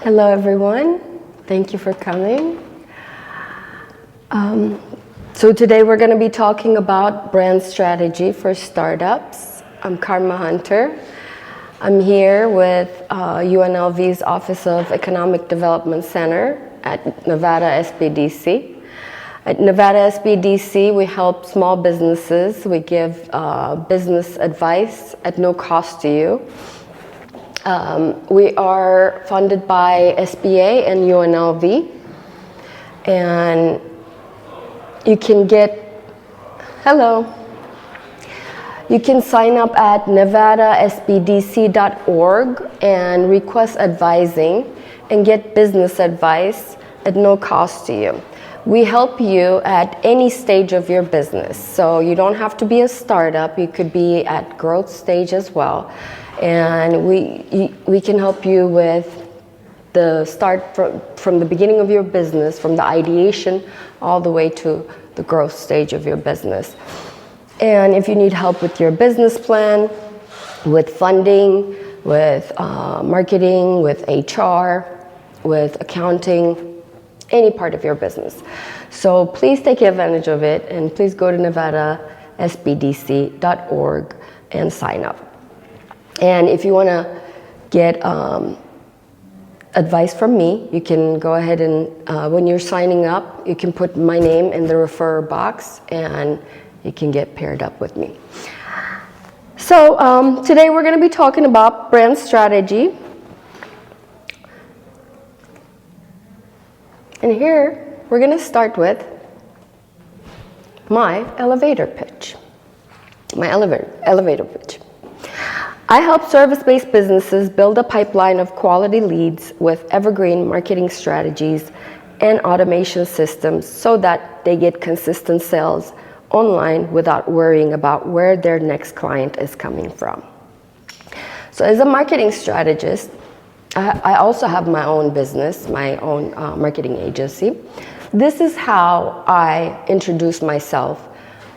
Hello everyone, thank you for coming. So today we're going to be talking about brand strategy for startups. I'm Karma Hunter. I'm here with UNLV's Office of Economic Development Center at Nevada SBDC. At Nevada SBDC, we help small businesses. We give business advice at no cost to you. We are funded by SBA and UNLV, and you can you can sign up at nevadasbdc.org and request advising and get business advice at no cost to you. We help you at any stage of your business, so you don't have to be a startup. You could be at growth stage as well. And we can help you with the start from the beginning of your business, from the ideation all the way to the growth stage of your business. And if you need help with your business plan, with funding, with marketing, with HR, with accounting, any part of your business. So please take advantage of it, and please go to nevadasbdc.org and sign up. And if you want to get advice from me, you can go ahead and when you're signing up, you can put my name in the refer box and you can get paired up with me. So today we're going to be talking about brand strategy. And here we're going to start with my elevator pitch. My elevator pitch. I help service-based businesses build a pipeline of quality leads with evergreen marketing strategies and automation systems so that they get consistent sales online without worrying about where their next client is coming from. So as a marketing strategist, I also have my own business, my own marketing agency. This is how I introduce myself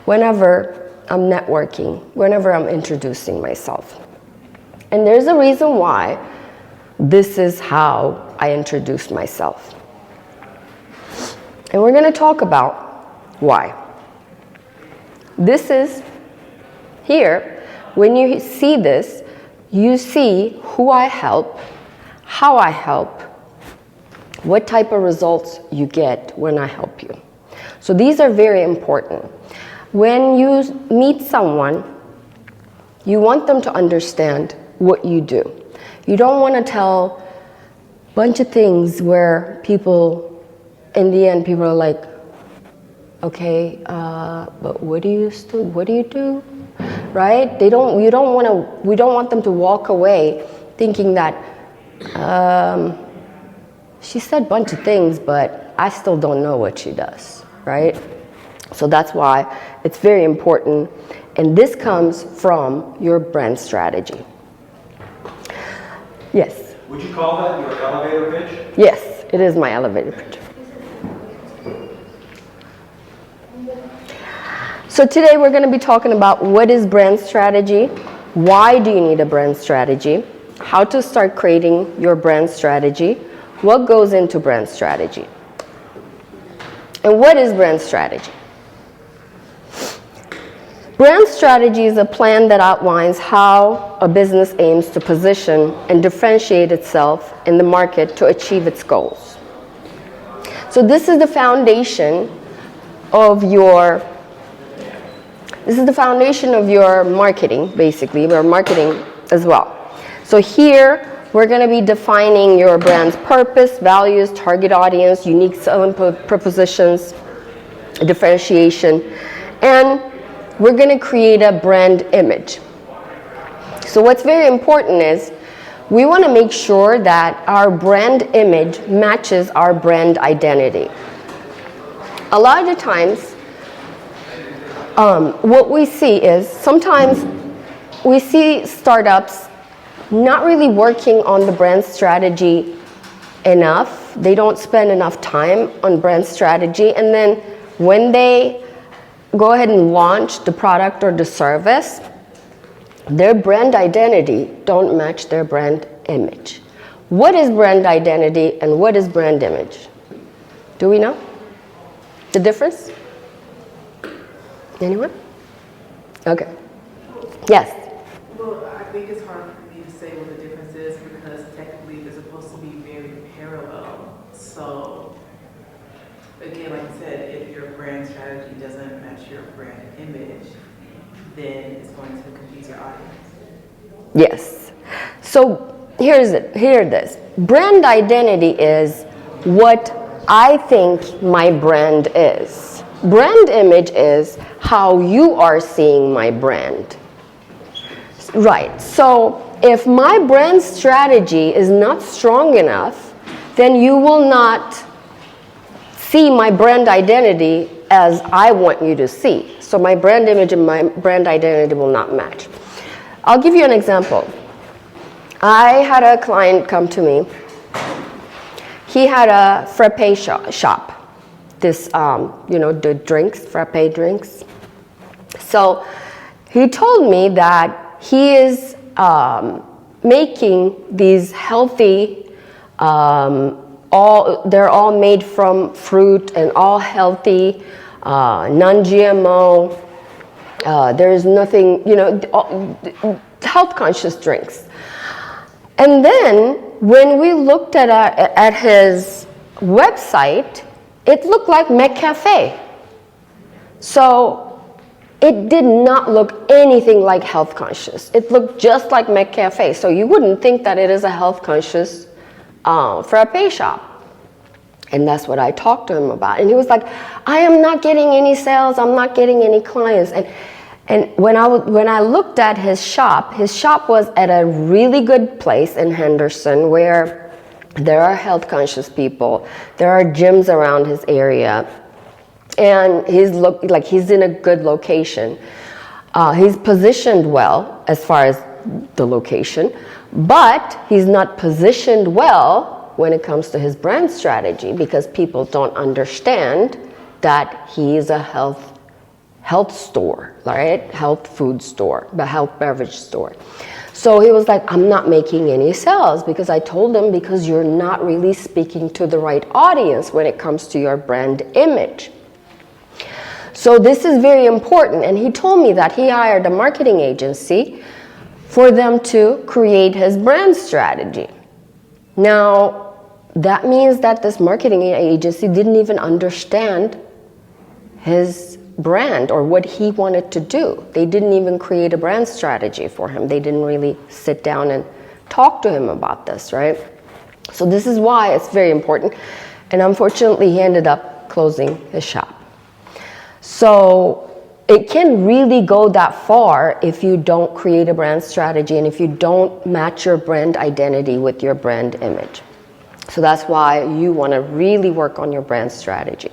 whenever I'm networking, whenever I'm introducing myself. And there's a reason why this is how I introduce myself. And we're going to talk about why. This is here, when you see this, you see who I help, how I help, what type of results you get when I help you. So these are very important. When you meet someone, you want them to understand what you do. You don't want to tell a bunch of things where people, in the end, people are like, okay, but what do you do? Right? We don't want them to walk away thinking that she said a bunch of things, but I still don't know what she does, right? So that's why it's very important, and this comes from your brand strategy. Yes? Would you call that your elevator pitch? Yes, it is my elevator pitch. So today we're going to be talking about what is brand strategy, why do you need a brand strategy, how to start creating your brand strategy, what goes into brand strategy, and what is brand strategy? Brand strategy is a plan that outlines how a business aims to position and differentiate itself in the market to achieve its goals. So this is the foundation of your marketing, basically, your marketing as well. So here we're going to be defining your brand's purpose, values, target audience, unique selling propositions, differentiation, and we're going to create a brand image. So what's very important is we want to make sure that our brand image matches our brand identity. A lot of the times, what we see is sometimes we see startups not really working on the brand strategy enough. They don't spend enough time on brand strategy, and then when they go ahead and launch the product or the service, their brand identity don't match their brand image. What is brand identity and what is brand image? Do we know the difference? Anyone? Okay. Yes? Well, I think it's hard for me to say what the difference is because technically they're supposed to be very parallel. So, again, like I said, if your brand strategy doesn't match your brand image, then it's going to confuse your audience. Yes. So here it is. Brand identity is what I think my brand is. Brand image is how you are seeing my brand. Right. So if my brand strategy is not strong enough, then you will not see my brand identity as I want you to see. So my brand image and my brand identity will not match. I'll give you an example. I had a client come to me. He had a frappe shop. This, the drinks, frappe drinks. So he told me that he is making these healthy, they're all made from fruit and all healthy, non-GMO. There's nothing, health conscious drinks. And then when we looked at his website, it looked like McCafe. So it did not look anything like health conscious. It looked just like McCafe. So you wouldn't think that it is a health conscious frappe shop. And that's what I talked to him about. And he was like, I am not getting any sales. I'm not getting any clients. And when I looked at his shop was at a really good place in Henderson where there are health conscious people. There are gyms around his area. And he's in a good location. He's positioned well as far as the location, but he's not positioned well when it comes to his brand strategy because people don't understand that he is a health store, right? Health food store, the health beverage store. So he was like, I'm not making any sales because I told him because you're not really speaking to the right audience when it comes to your brand image. So this is very important. And he told me that he hired a marketing agency for them to create his brand strategy. Now, that means that this marketing agency didn't even understand his brand or what he wanted to do. They didn't even create a brand strategy for him. They didn't really sit down and talk to him about this, right? So this is why it's very important. And unfortunately, he ended up closing his shop. So it can really go that far if you don't create a brand strategy and if you don't match your brand identity with your brand image. So that's why you want to really work on your brand strategy.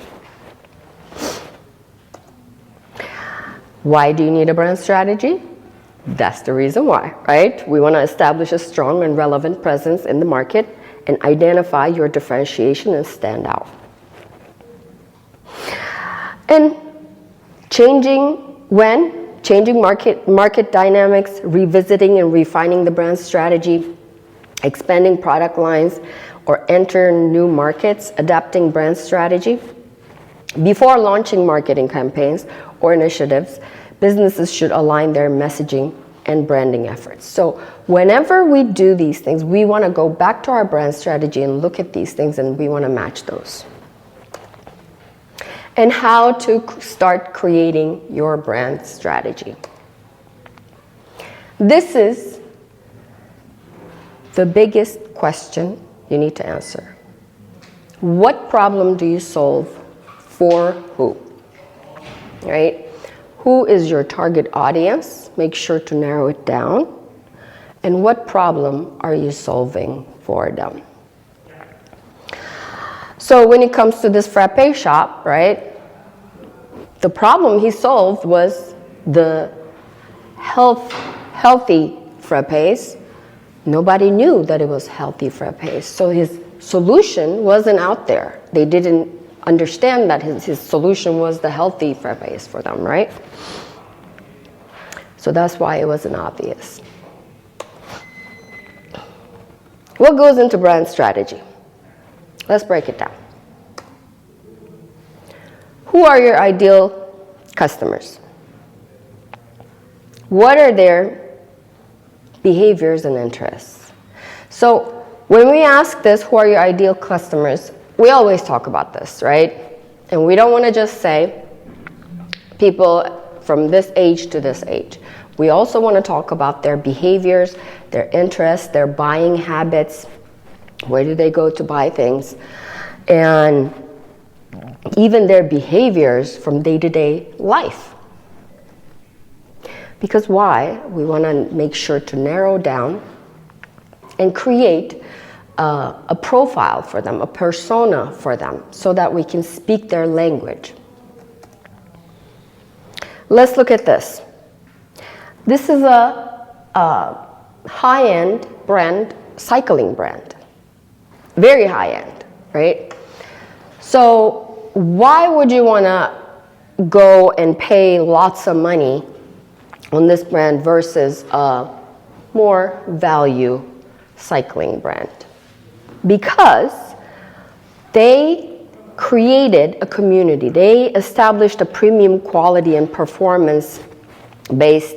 Why do you need a brand strategy? That's the reason why, right? We want to establish a strong and relevant presence in the market and identify your differentiation and stand out. And changing market dynamics, revisiting and refining the brand strategy, expanding product lines, or enter new markets, adapting brand strategy. Before launching marketing campaigns or initiatives, businesses should align their messaging and branding efforts. So whenever we do these things, we want to go back to our brand strategy and look at these things and we want to match those. And how to start creating your brand strategy. This is the biggest question you need to answer. What problem do you solve for who? Right? Who is your target audience? Make sure to narrow it down. And what problem are you solving for them? So when it comes to this frappe shop, right? The problem he solved was the healthy frappes. Nobody knew that it was healthy frappes. So his solution wasn't out there. They didn't understand that his solution was the healthy frappes for them, right? So that's why it wasn't obvious. What goes into brand strategy? Let's break it down. Who are your ideal customers? What are their behaviors and interests? So when we ask this, who are your ideal customers, we always talk about this, right? And we don't want to just say people from this age to this age. We also want to talk about their behaviors, their interests, their buying habits. Where do they go to buy things? And even their behaviors from day-to-day life. Because why? We want to make sure to narrow down and create a profile for them, a persona for them, so that we can speak their language. Let's look at this. This is a high-end brand, cycling brand. Very high-end, right? So why would you want to go and pay lots of money on this brand versus a more value cycling brand? Because they created a community. They established a premium quality and performance-based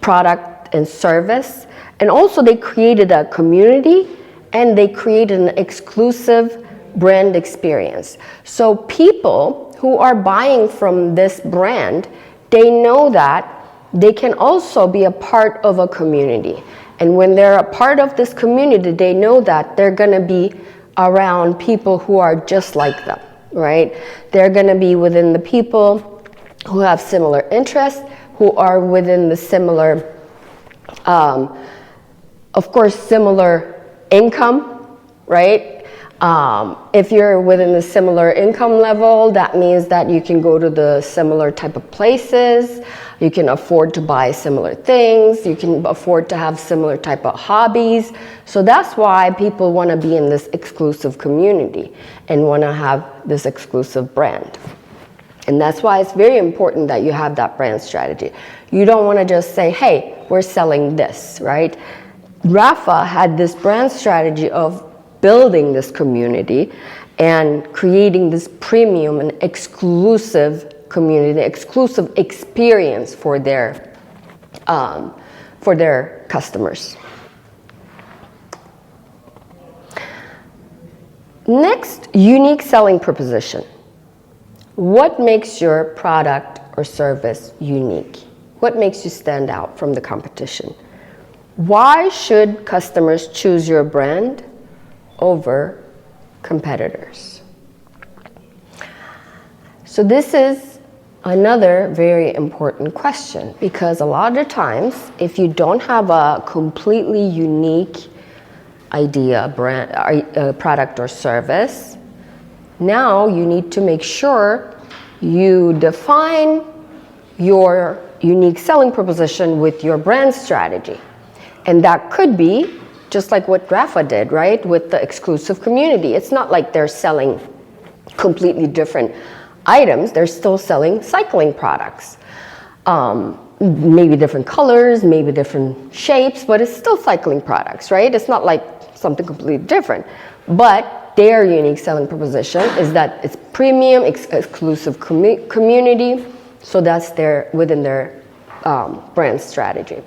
product and service. And also they created a community and they created an exclusive brand experience. So people who are buying from this brand, they know that they can also be a part of a community. And when they're a part of this community, they know that they're going to be around people who are just like them, right? They're going to be within the people who have similar interests, who are within the similar, of course, similar income, right? If you're within the similar income level, that means that you can go to the similar type of places, you can afford to buy similar things, you can afford to have similar type of hobbies. So that's why people want to be in this exclusive community and want to have this exclusive brand. And that's why it's very important that you have that brand strategy. You don't want to just say, hey, we're selling this, right? Rafa had this brand strategy of building this community and creating this premium and exclusive community, exclusive experience for their customers. Next, unique selling proposition. What makes your product or service unique? What makes you stand out from the competition? Why should customers choose your brand over competitors? So this is another very important question, because a lot of times, if you don't have a completely unique idea, brand, product or service, now you need to make sure you define your unique selling proposition with your brand strategy. And that could be just like what Rafa did, right? With the exclusive community. It's not like they're selling completely different items. They're still selling cycling products. Maybe different colors, maybe different shapes, but it's still cycling products, right? It's not like something completely different. But their unique selling proposition is that it's premium, exclusive community. So that's within their brand strategy.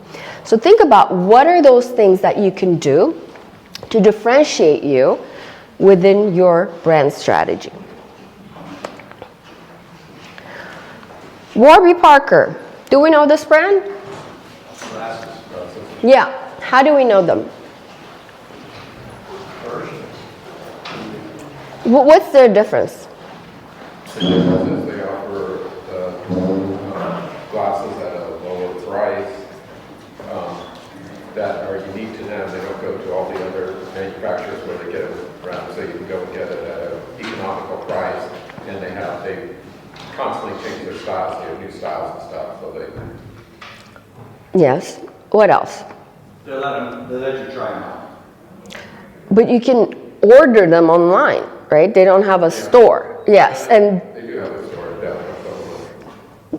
So think about what are those things that you can do to differentiate you within your brand strategy. Warby Parker. Do we know this brand? Yeah. How do we know them? What's their difference? The difference is they offer glasses at a lower price that are unique to them. They don't go to all the other manufacturers where they get it around, so you can go and get it at an economical price. And they constantly change their styles. They have new styles and stuff. So Yes. What else? They let you try them out. But you can order them online, right? They don't have a store. Yes, and they do have a store, definitely.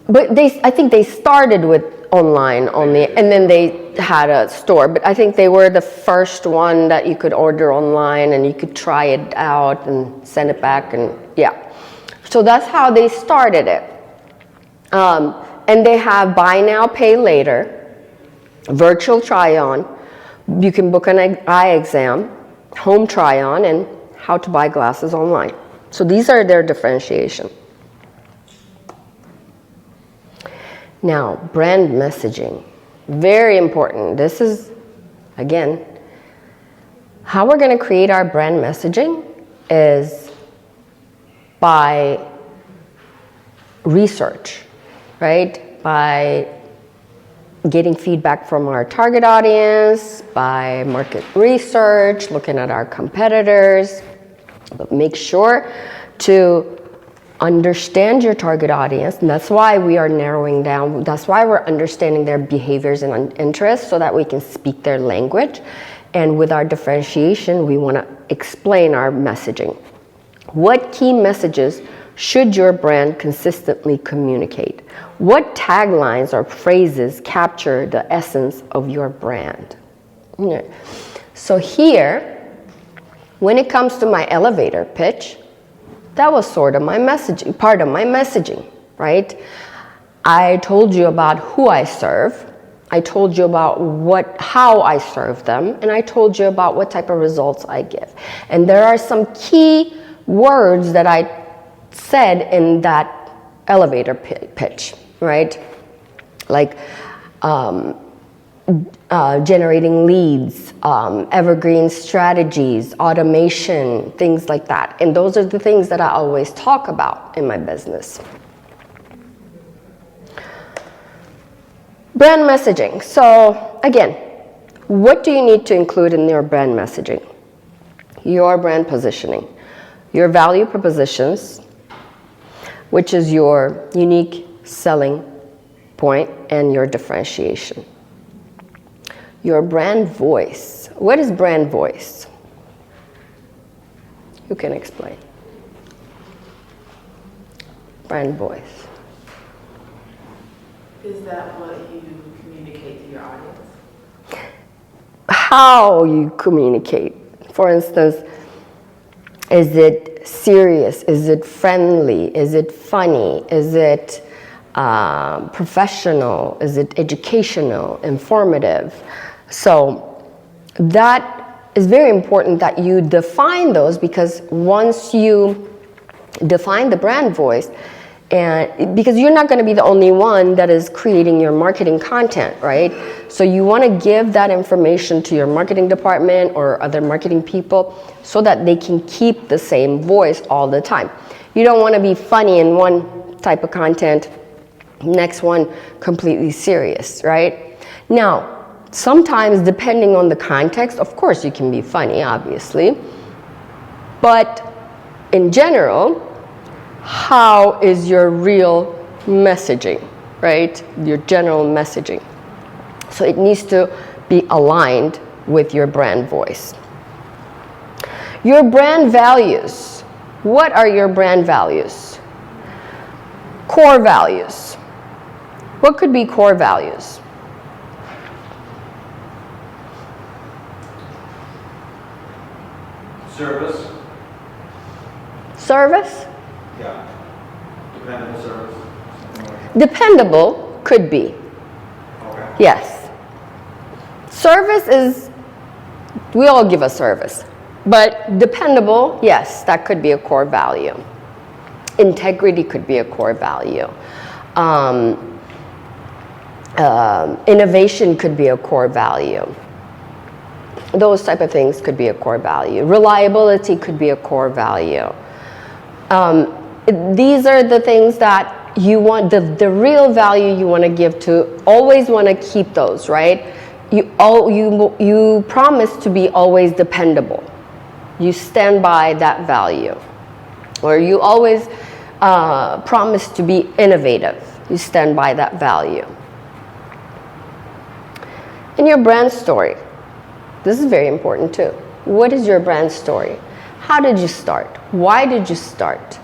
but I think they started with online only, and then they had a store. But I think they were the first one that you could order online and you could try it out and send it back, and yeah. So that's how they started it. And they have buy now, pay later, virtual try-on. You can book an eye exam, home try-on, and how to buy glasses online. So these are their differentiation. Now, brand messaging, very important. This is, again, how we're going to create our brand messaging is by research, right? By getting feedback from our target audience, by market research, looking at our competitors. But make sure to understand your target audience, and that's why we are narrowing down, that's why we're understanding their behaviors and interests so that we can speak their language. And with our differentiation, we want to explain our messaging. What key messages should your brand consistently communicate? What taglines or phrases capture the essence of your brand? So here, when it comes to my elevator pitch, that was sort of my messaging, part of my messaging, right? I told you about who I serve, I told you about how I serve them, and I told you about what type of results I give. And there are some key words that I said in that elevator pitch, right? Like generating leads, evergreen strategies, automation, things like that. And those are the things that I always talk about in my business. Brand messaging. So again, what do you need to include in your brand messaging? Your brand positioning, your value propositions, which is your unique selling point and your differentiation. Your brand voice. What is brand voice? Who can explain? Brand voice. Is that what you communicate to your audience? How you communicate. For instance, is it serious? Is it friendly? Is it funny? Is it professional? Is it educational, informative? So that is very important that you define those, because once you define the brand voice, and because you're not going to be the only one that is creating your marketing content, right? So you want to give that information to your marketing department or other marketing people so that they can keep the same voice all the time. You don't want to be funny in one type of content, next one completely serious, right? Now, sometimes depending on the context, of course you can be funny, obviously, but in general, how is your real messaging, right? Your general messaging. So it needs to be aligned with your brand voice. Your brand values. What are your brand values? Core values. What could be core values? Service. Service? Yeah. Dependable service. Dependable could be. Okay. Yes. Service is, we all give a service. But dependable, yes, that could be a core value. Integrity could be a core value. Innovation could be a core value. Those type of things could be a core value. Reliability could be a core value. These are the things that you want, the real value you want to give to, always want to keep those, right? You promise to be always dependable. You stand by that value. Or you always promise to be innovative. You stand by that value. And your brand story. This is very important too. What is your brand story? How did you start? Why did you start?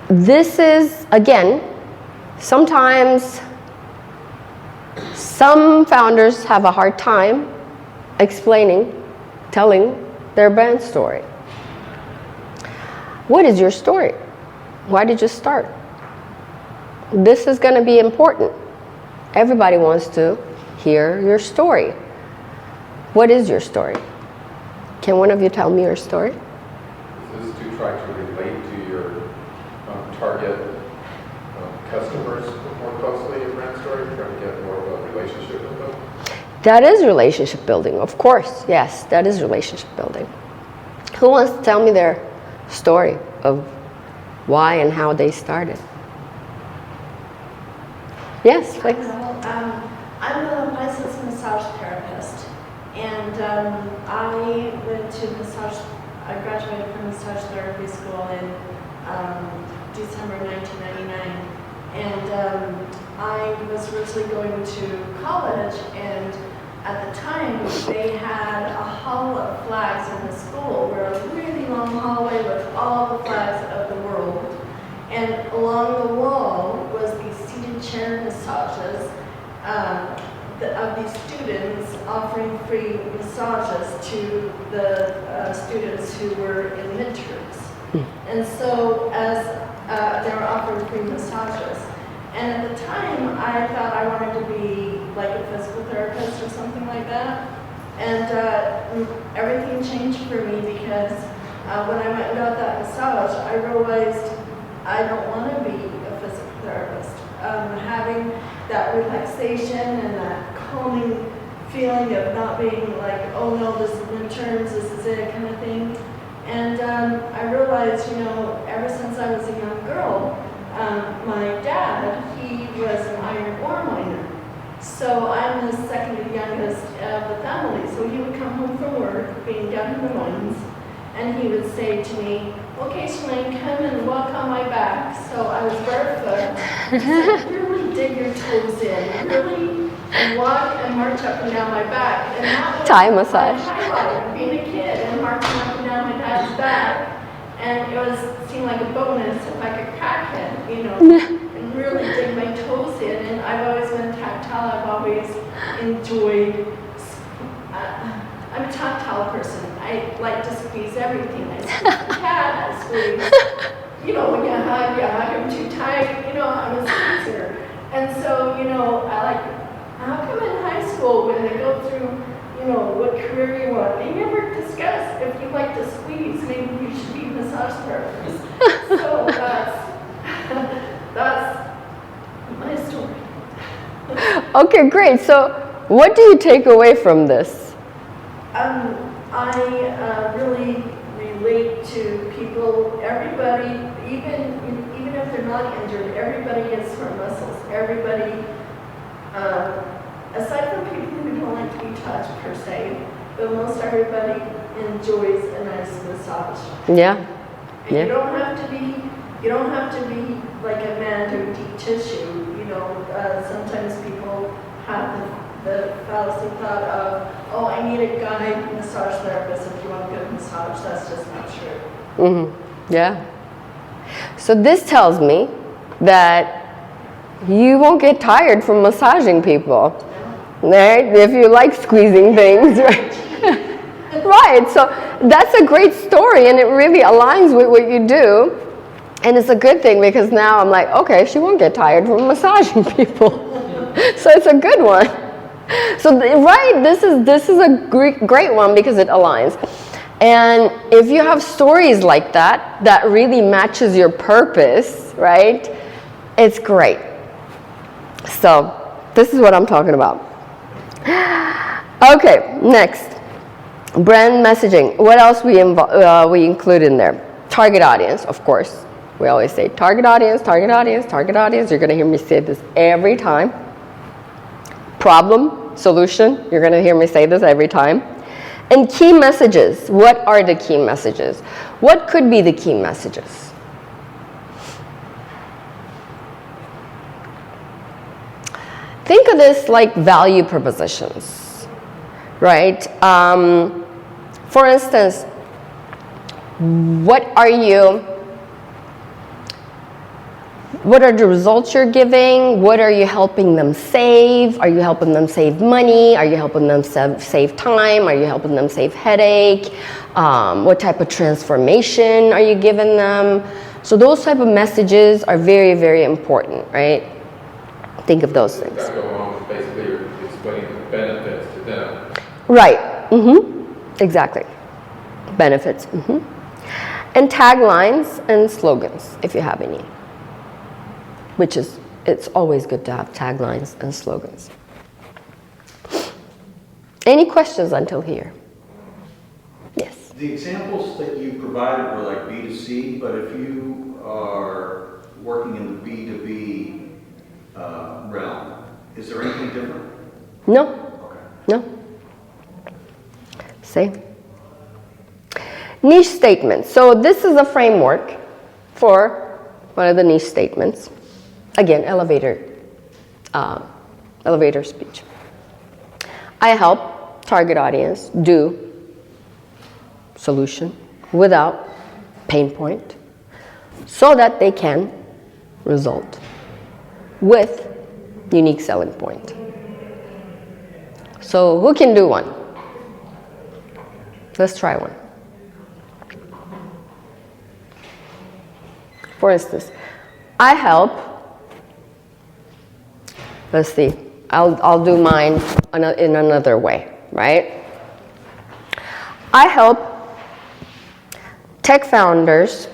This is, again, sometimes Some founders have a hard time telling their brand story. What is your story? Why did you start? This is going to be important. Everybody wants to hear your story. What is your story? Can one of you tell me your story? This is to try to relate to your target customers more closely, your brand story, try to get more of a relationship with them. That is relationship building, of course. Yes, that is relationship building. Who wants to tell me their story of why and how they started? Yes, please. I'm a licensed massage therapist, and I graduated from massage therapy school in December 1999, and I was originally going to college, and at the time they had a hall of flags in the school, where a really long hallway with all the flags of the world, and along the wall was these seated chair massages of these students offering free massages to the students who were in midterms. And so as they were offering free massages. And at the time, I thought I wanted to be like a physical therapist or something like that. And everything changed for me because when I went and got that massage, I realized I don't want to be a physical therapist. Having that relaxation and that calming feeling of not being like, oh no, this is midterms, this is it kind of thing. And I realized, ever since I was a young girl, my dad, he was an iron ore miner. So I'm the second youngest of the family. So he would come home from work, being down in the mines, and he would say to me, okay, Shalane, come and walk on my back. So I was barefoot. He said, really dig your toes in, really walk and march up and down my back. And that was Thai massage. my highlight, being a kid and marching up and down my dad's back. And it seemed like a bonus if I could crack it, and really dig my toes in. And I've always been tactile. I've always enjoyed. I'm a tactile person. I like to squeeze everything. I squeeze the cat. I squeeze. When you hug him too tight. I'm a squeezer. And so, I like. How come in high school when they go through, what career you want, they never discuss if you like to squeeze, maybe you should be a massage therapist. So that's my story. Okay, great. So what do you take away from this? I really relate to people, everybody, even if they're not injured, everybody gets sore muscles. Everybody, aside from people who don't like to be touched per se, but most everybody enjoys a nice massage. Yeah. And Yeah. you don't have to be like a man doing deep tissue. Sometimes people have the fallacy thought of, oh, I need a guy massage therapist if you want a good massage. That's just not true. Mm-hmm. Yeah. So this tells me that you won't get tired from massaging people, right? If you like squeezing things, right? Right. So that's a great story, and it really aligns with what you do. And it's a good thing because now I'm like, okay, she won't get tired from massaging people. So it's a good one. So right, this is a great one because it aligns. And if you have stories like that really matches your purpose, right? It's great. So this is what I'm talking about. Okay, next. Brand messaging. What else we include in there? Target audience, of course. We always say target audience, target audience, target audience. You're going to hear me say this every time. Problem, solution. You're going to hear me say this every time. And key messages. What are the key messages? What could be the key messages? Think of this like value propositions, right? For instance, What are the results you're giving? What are you helping them save? Are you helping them save money? Are you helping them save time? Are you helping them save headache? What type of transformation are you giving them? So those type of messages are very, very important, right? Think of those things. That go along with basically you're explaining the benefits to them. Right. Exactly. Benefits. And taglines and slogans, if you have any. Which is, it's always good to have taglines and slogans. Any questions until here? Yes. The examples that you provided were like B2C, but if you are working in the B2B realm, is there anything different? No. Okay. No. Same. Niche statements. So this is a framework for one of the niche statements. Again, elevator speech. I help target audience do solution without pain point so that they can result with unique selling point. So who can do one? Let's try one. For instance, I help, let's see, I'll do mine in another way, right? I help tech founders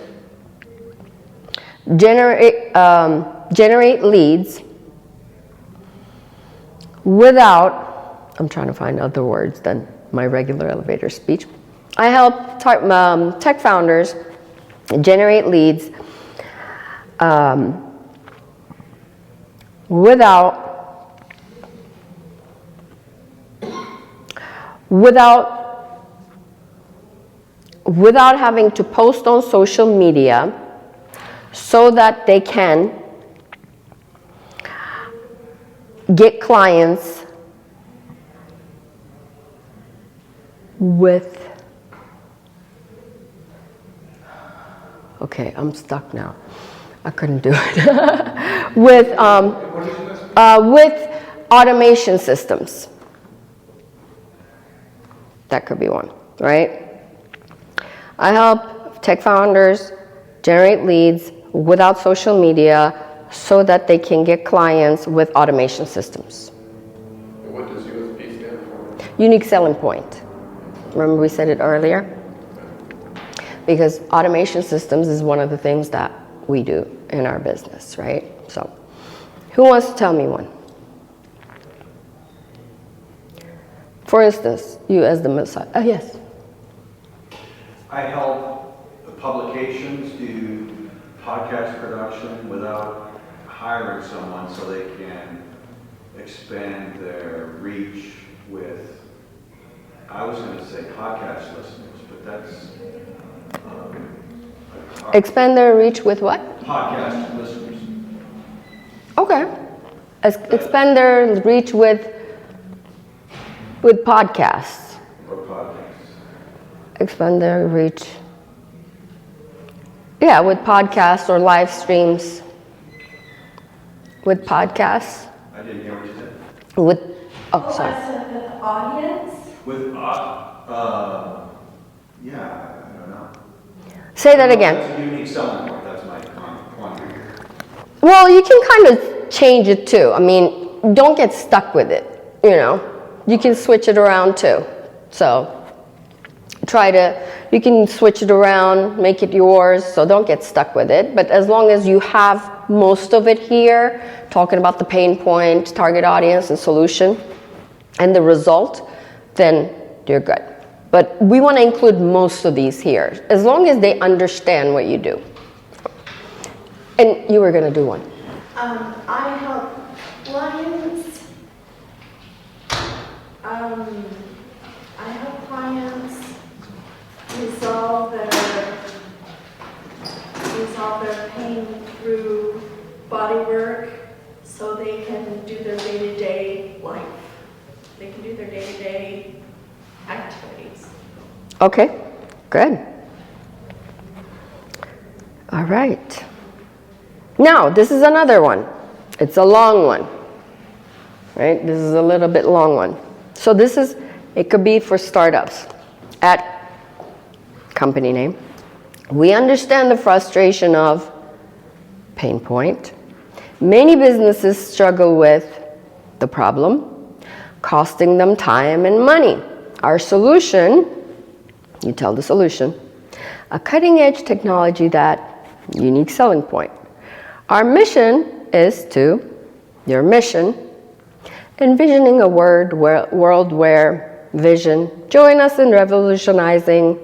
generate leads without, I'm trying to find other words than my regular elevator speech. I help tech founders generate leads without having to post on social media so that they can get clients with, okay, I'm stuck now. I couldn't do it. with automation systems. That could be one, right? I help tech founders generate leads without social media so that they can get clients with automation systems. And what does USP stand for? Unique selling point. Remember we said it earlier? Because automation systems is one of the things that we do in our business, right? So, who wants to tell me one? For instance, you as the Messiah. Oh, yes. I help the publications do podcast production without hiring someone so they can expand their reach with, I was going to say podcast listeners, but that's... Expand their reach with what? podcast listeners. Okay. Expand their reach with podcasts. Or podcasts. Expand their reach. Yeah, with podcasts or live streams. With podcasts. I didn't hear what you said. With, oh, I sorry. said the audience. With, yeah, I don't know. Say that again. That's a unique selling point. That's my point. Well, you can kind of change it too. I mean, don't get stuck with it, you know. You can switch it around too. So you can switch it around, make it yours, so don't get stuck with it. But as long as you have most of it here, talking about the pain point, target audience, and solution, and the result, then you're good. But we want to include most of these here, as long as they understand what you do. And you were going to do one. I help clients. I help clients resolve their pain through body work, so they can do their day-to-day life. They can do their day-to-day activities. Okay, good. All right. Now, this is another one. It's a long one, right? This is a little bit long one. So it could be for startups. At company name, we understand the frustration of pain point. Many businesses struggle with the problem, costing them time and money. Our solution, you tell the solution, a cutting-edge technology that unique selling point. Our mission is your mission, envisioning a world where vision, join us in revolutionizing,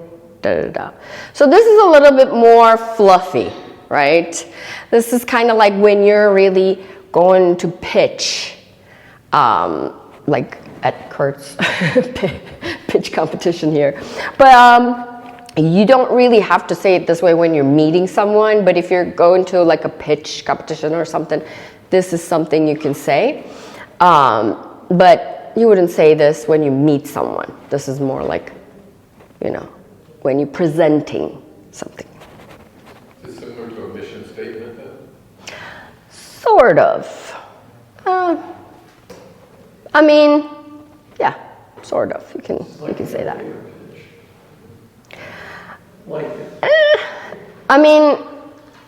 So this is a little bit more fluffy, right? This is kind of like when you're really going to pitch, like at Kurt's pitch competition here. But you don't really have to say it this way when you're meeting someone, but if you're going to like a pitch competition or something, this is something you can say. But you wouldn't say this when you meet someone. This is more like, when you're presenting something. Is it similar to a mission statement then? Sort of. Yeah, sort of. You can say that.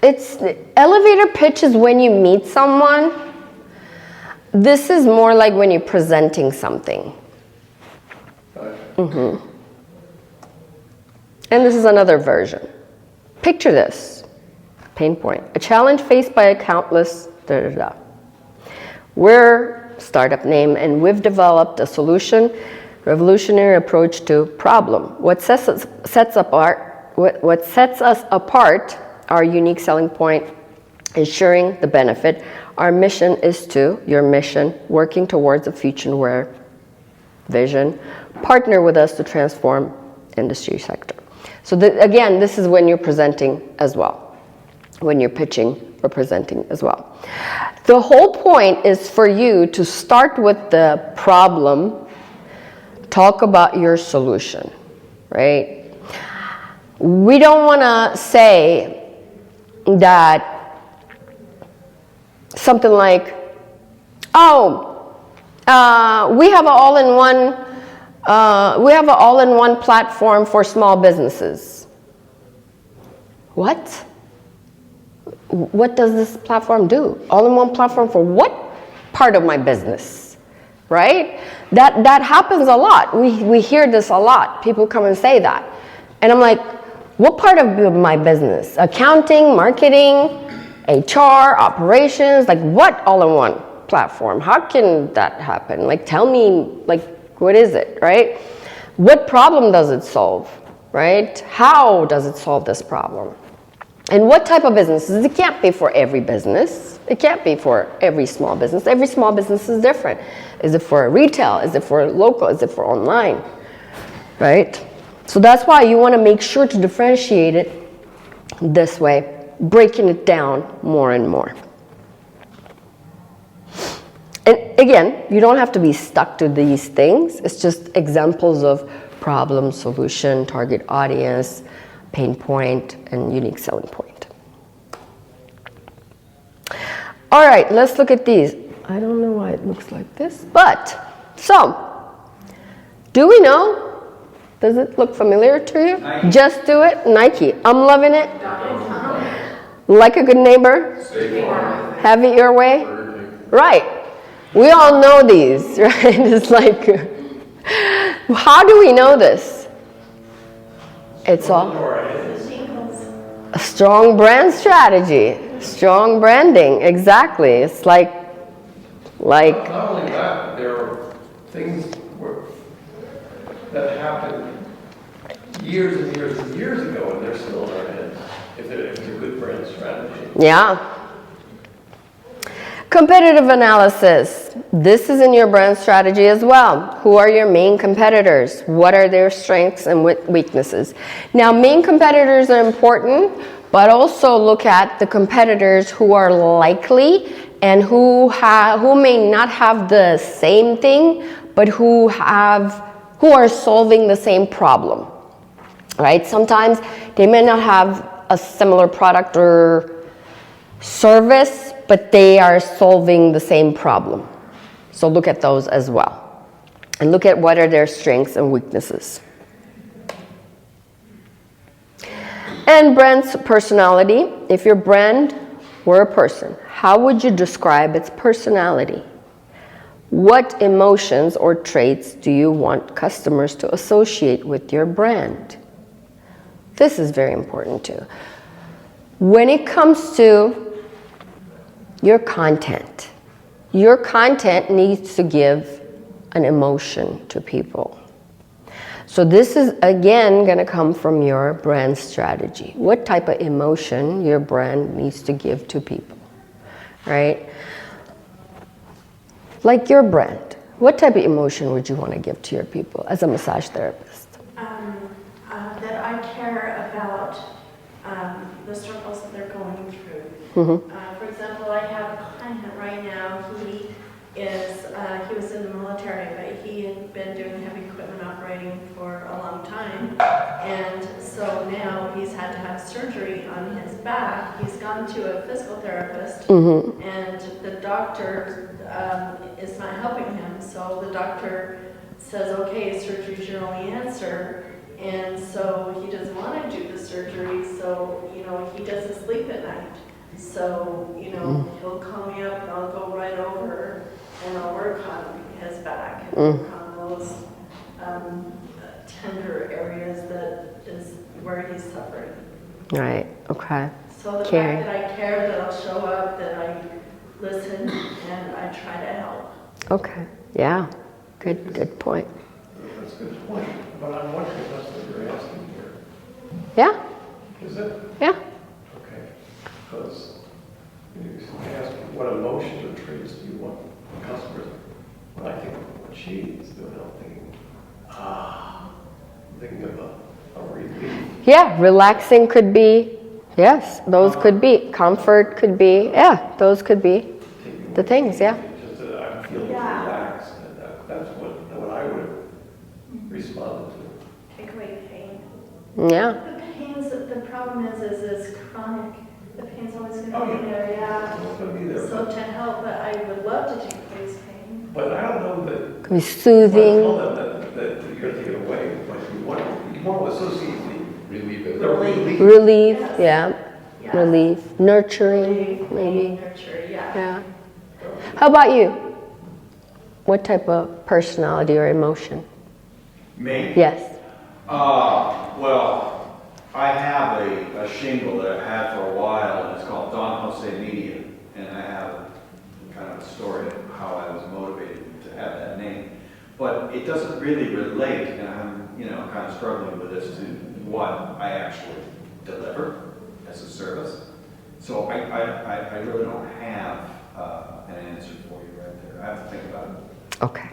It's elevator pitch is when you meet someone. This is more like when you're presenting something. And this is another version. Picture this. Pain point. A challenge faced by a countless We're startup name and we've developed a solution, revolutionary approach to problem. What sets us apart, our unique selling point, ensuring the benefit. Our mission is your mission, working towards a future where vision, partner with us to transform industry sector. So again, this is when you're presenting as well, when you're pitching or presenting as well. The whole point is for you to start with the problem, talk about your solution, right? We don't want to say that something like, we have an all-in-one platform for small businesses. What? What does this platform do? All-in-one platform for what part of my business? Right? That happens a lot. We hear this a lot. People come and say that. And I'm like, what part of my business? Accounting, marketing, HR, operations, like what all-in-one platform? How can that happen? Like tell me, what is it, right? What problem does it solve, right? How does it solve this problem? And what type of businesses? It can't be for every business. It can't be for every small business. Every small business is different. Is it for retail? Is it for local? Is it for online? Right? So that's why you want to make sure to differentiate it this way, breaking it down more and more. And again, you don't have to be stuck to these things. It's just examples of problem, solution, target audience, pain point, and unique selling point. All right, let's look at these. I don't know why it looks like this, do we know? Does it look familiar to you? Nike. Just do it. Nike. I'm loving it. Like a good neighbor. Have it your way. Right. We all know these, right? It's like, how do we know this? It's all a strong brand strategy, strong branding. Exactly. It's like. Not only that, there are things that happened years and years and years ago, and they're still in our heads. If it's a good brand strategy. Yeah. Competitive analysis. This is in your brand strategy as well. Who are your main competitors? What are their strengths and weaknesses? Now, main competitors are important, but also look at the competitors who are likely and who may not have the same thing, but who are solving the same problem. Right? Sometimes they may not have a similar product or service, but they are solving the same problem. So look at those as well. And look at what are their strengths and weaknesses. And brand's personality. If your brand were a person, how would you describe its personality? What emotions or traits do you want customers to associate with your brand? This is very important too. When it comes to your content needs to give an emotion to people. So this is again going to come from your brand strategy. What type of emotion your brand needs to give to people, right? Like your brand, what type of emotion would you want to give to your people as a massage therapist? That I care about the struggles that they're going through. For example, I have a client right now. He was in the military, but he had been doing heavy equipment operating for a long time, and so now he's had to have surgery on his back. He's gone to a physical therapist, and the doctor is not helping him. So the doctor says, "Okay, surgery's your only answer." And so he doesn't want to do the surgery, so, he doesn't sleep at night. So, he'll call me up and I'll go right over and I'll work on his back and work on those tender areas that is where he's suffering. Right, okay. So the Caring. fact that I care, that I'll show up, that I listen, and I try to help. Okay, yeah, good point. That's a good point, but I'm wondering if that's what you're asking here. Yeah, Is it? yeah. Okay, because you ask what emotions or traits do you want customers, when I think of what she's doing, I'm thinking of a relief. Yeah, relaxing could be, yes, those could be. Comfort could be, yeah, those could be the things, yeah. Just that I'm feeling relaxed, and that's what I would have responded to. Take away pain. Yeah, The problem is it's chronic. The pain's always going to Oh, be yeah. there, yeah. It's going to be there. So to help, but I would love to take away his pain. But I don't know that. could be soothing. Well, that you're taking away, but you want to associate Relieve it. the relief. Relief, Yes. yeah, Yes. relief. Nurturing, Relief, maybe. nurture, yeah. Yeah. How about you? What type of personality or emotion? Me? Yes. Well, I have a shingle that I've had for a while, and it's called Don Jose Media, and I have kind of a story of how I was motivated to have that name. But it doesn't really relate, and I'm, kind of struggling with this, to what I actually deliver as a service. So I really don't have an answer for you right there. I have to think about it. Okay.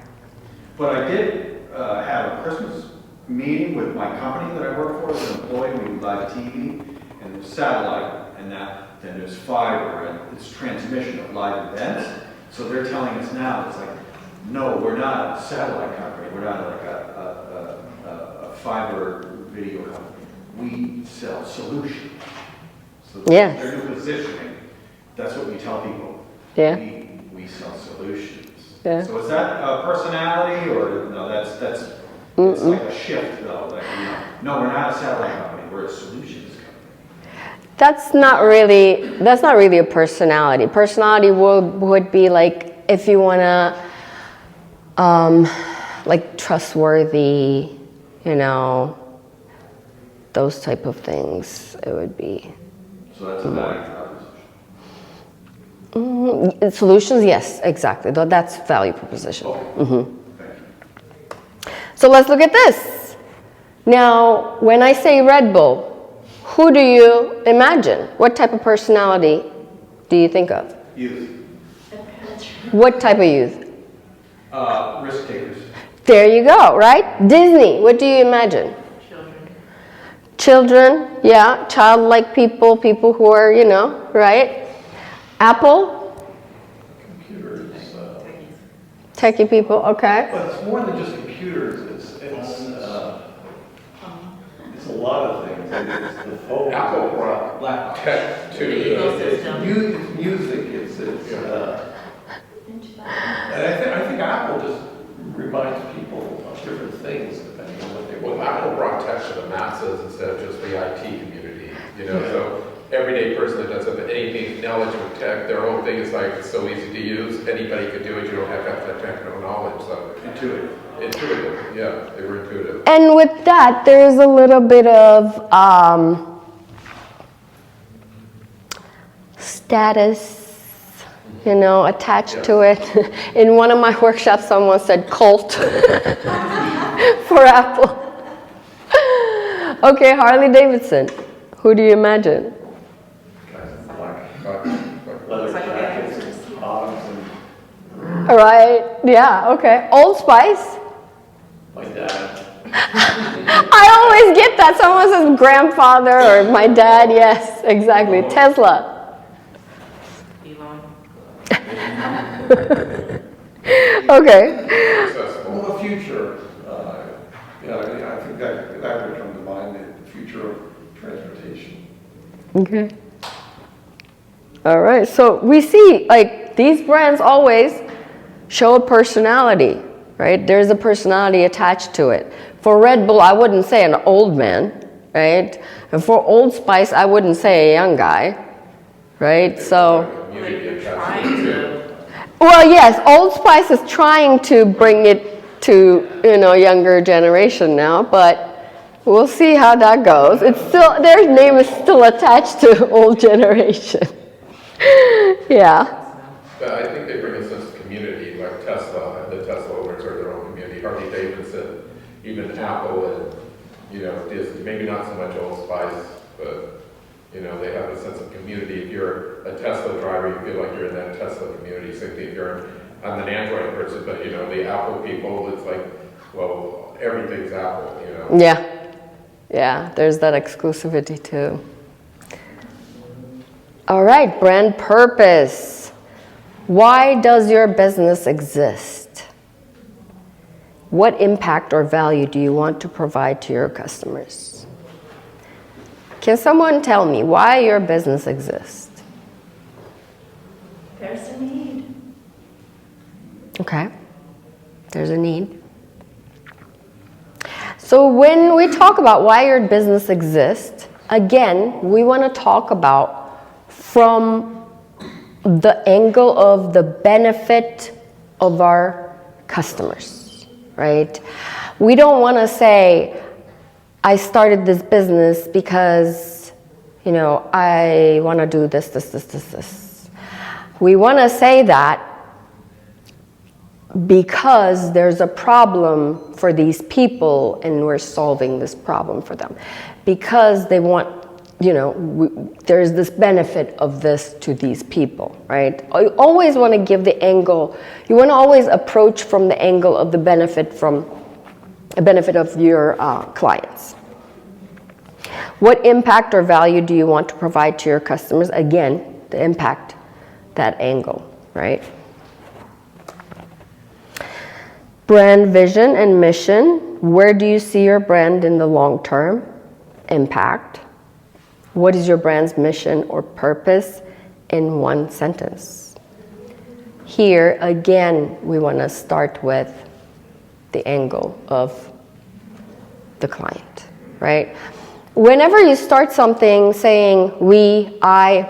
But I did have a Christmas meeting with my company that I work for as an employee. We do live TV, and there's satellite, and then there's fiber, and it's transmission of live events. So they're telling us now, it's like, no, we're not a satellite company. We're not like a fiber video company. We sell solutions. So Yes. their new positioning, that's what we tell people. Yeah. We sell solutions. Yeah. So is that a personality, or no? That's it's like a shift though. Like, no, we're not a satellite company. We're a solutions company. That's not really a personality. Personality would be like if you wanna like trustworthy, those type of things. It would be. So that's a value proposition. Solutions, yes, exactly. That's value proposition. Thank you. So let's look at this. Now, when I say Red Bull, who do you imagine? What type of personality do you think of? Youth, What type of youth? risk takers. There you go, right? Disney, what do you imagine? Children, yeah, childlike people who are, right? Apple, Computers. techie people, okay. But it's more than just computers. It's a lot of things. It's the phone. Apple product. Black. tech to The the, ecosystem. It's music, it's, and I think Apple just reminds people of different things depending on what they well, want. Apple brought tech to the masses instead of just the IT community, you know, so everyday person that doesn't have any knowledge of tech, their whole thing is like, it's so easy to use, anybody could do it, you don't have to have that technical knowledge, so. Intuitive, yeah, they were intuitive. And with that, there's a little bit of status, you know, attached to it. In one of my workshops, someone said cult for Apple. Okay, Harley Davidson. Who do you imagine? Guys in black leather Looks like jackets, hogs, and All right, yeah, okay. Old Spice. my dad. I always get that. Someone says grandfather or my dad. Yes, exactly. Tesla. Elon. Okay. Well, the future, I think that would come to mind, the future of transportation. Okay. All right. So we see like these brands always show a personality, right? There's a personality attached to it. For Red Bull, I wouldn't say an old man, right? And for Old Spice, I wouldn't say a young guy, right? So, They're trying to. well, yes, Old Spice is trying to bring it to, you know, younger generation now, but we'll see how that goes. It's still, their name is still attached to old generation. Yeah. But I think they bring a sense of community, like Tesla, and the Tesla owners are their own community, Harley Davidson, even Apple, and, you know, Disney, maybe not so much Old Spice, but, you know, they have a sense of community. If you're a Tesla driver, you feel like you're in that Tesla community. Same thing if I'm an Android person, but, you know, the Apple people, it's like, well, everything's Apple, you know. Yeah. Yeah, there's that exclusivity too. All right, brand purpose. Why does your business exist? What impact or value do you want to provide to your customers? Can someone tell me why your business exists? There's a need. Okay, there's a need. So when we talk about why your business exists, again, we want to talk about from the angle of the benefit of our customers, right? We don't want to say, I started this business because, you know, I want to do this. We want to say that because there's a problem for these people and we're solving this problem for them. Because they want, you know, there's this benefit of this to these people, right? You always want to give the angle, you want to always approach from the angle of the benefit of your clients. What impact or value do you want to provide to your customers? Again, the impact, that angle, right? Brand vision and mission. Where do you see your brand in the long term? Impact. What is your brand's mission or purpose in one sentence? Here, again, we want to start with the angle of the client, right? Whenever you start something saying we, I,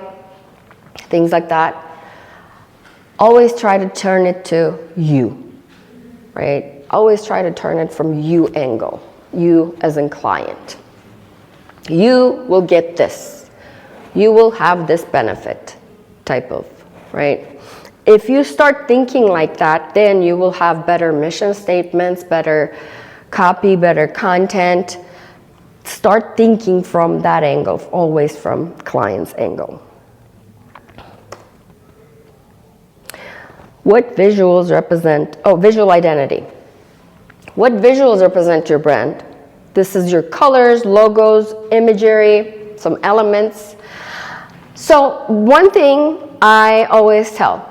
things like that, always try to turn it to you, right? Always try to turn it from you angle, you as in client. You will get this. You will have this benefit type of, right? If you start thinking like that, then you will have better mission statements, better copy, better content. Start thinking from that angle, always from client's angle. What visuals represent, visual identity. What visuals represent your brand? This is your colors, logos, imagery, some elements. So one thing I always tell,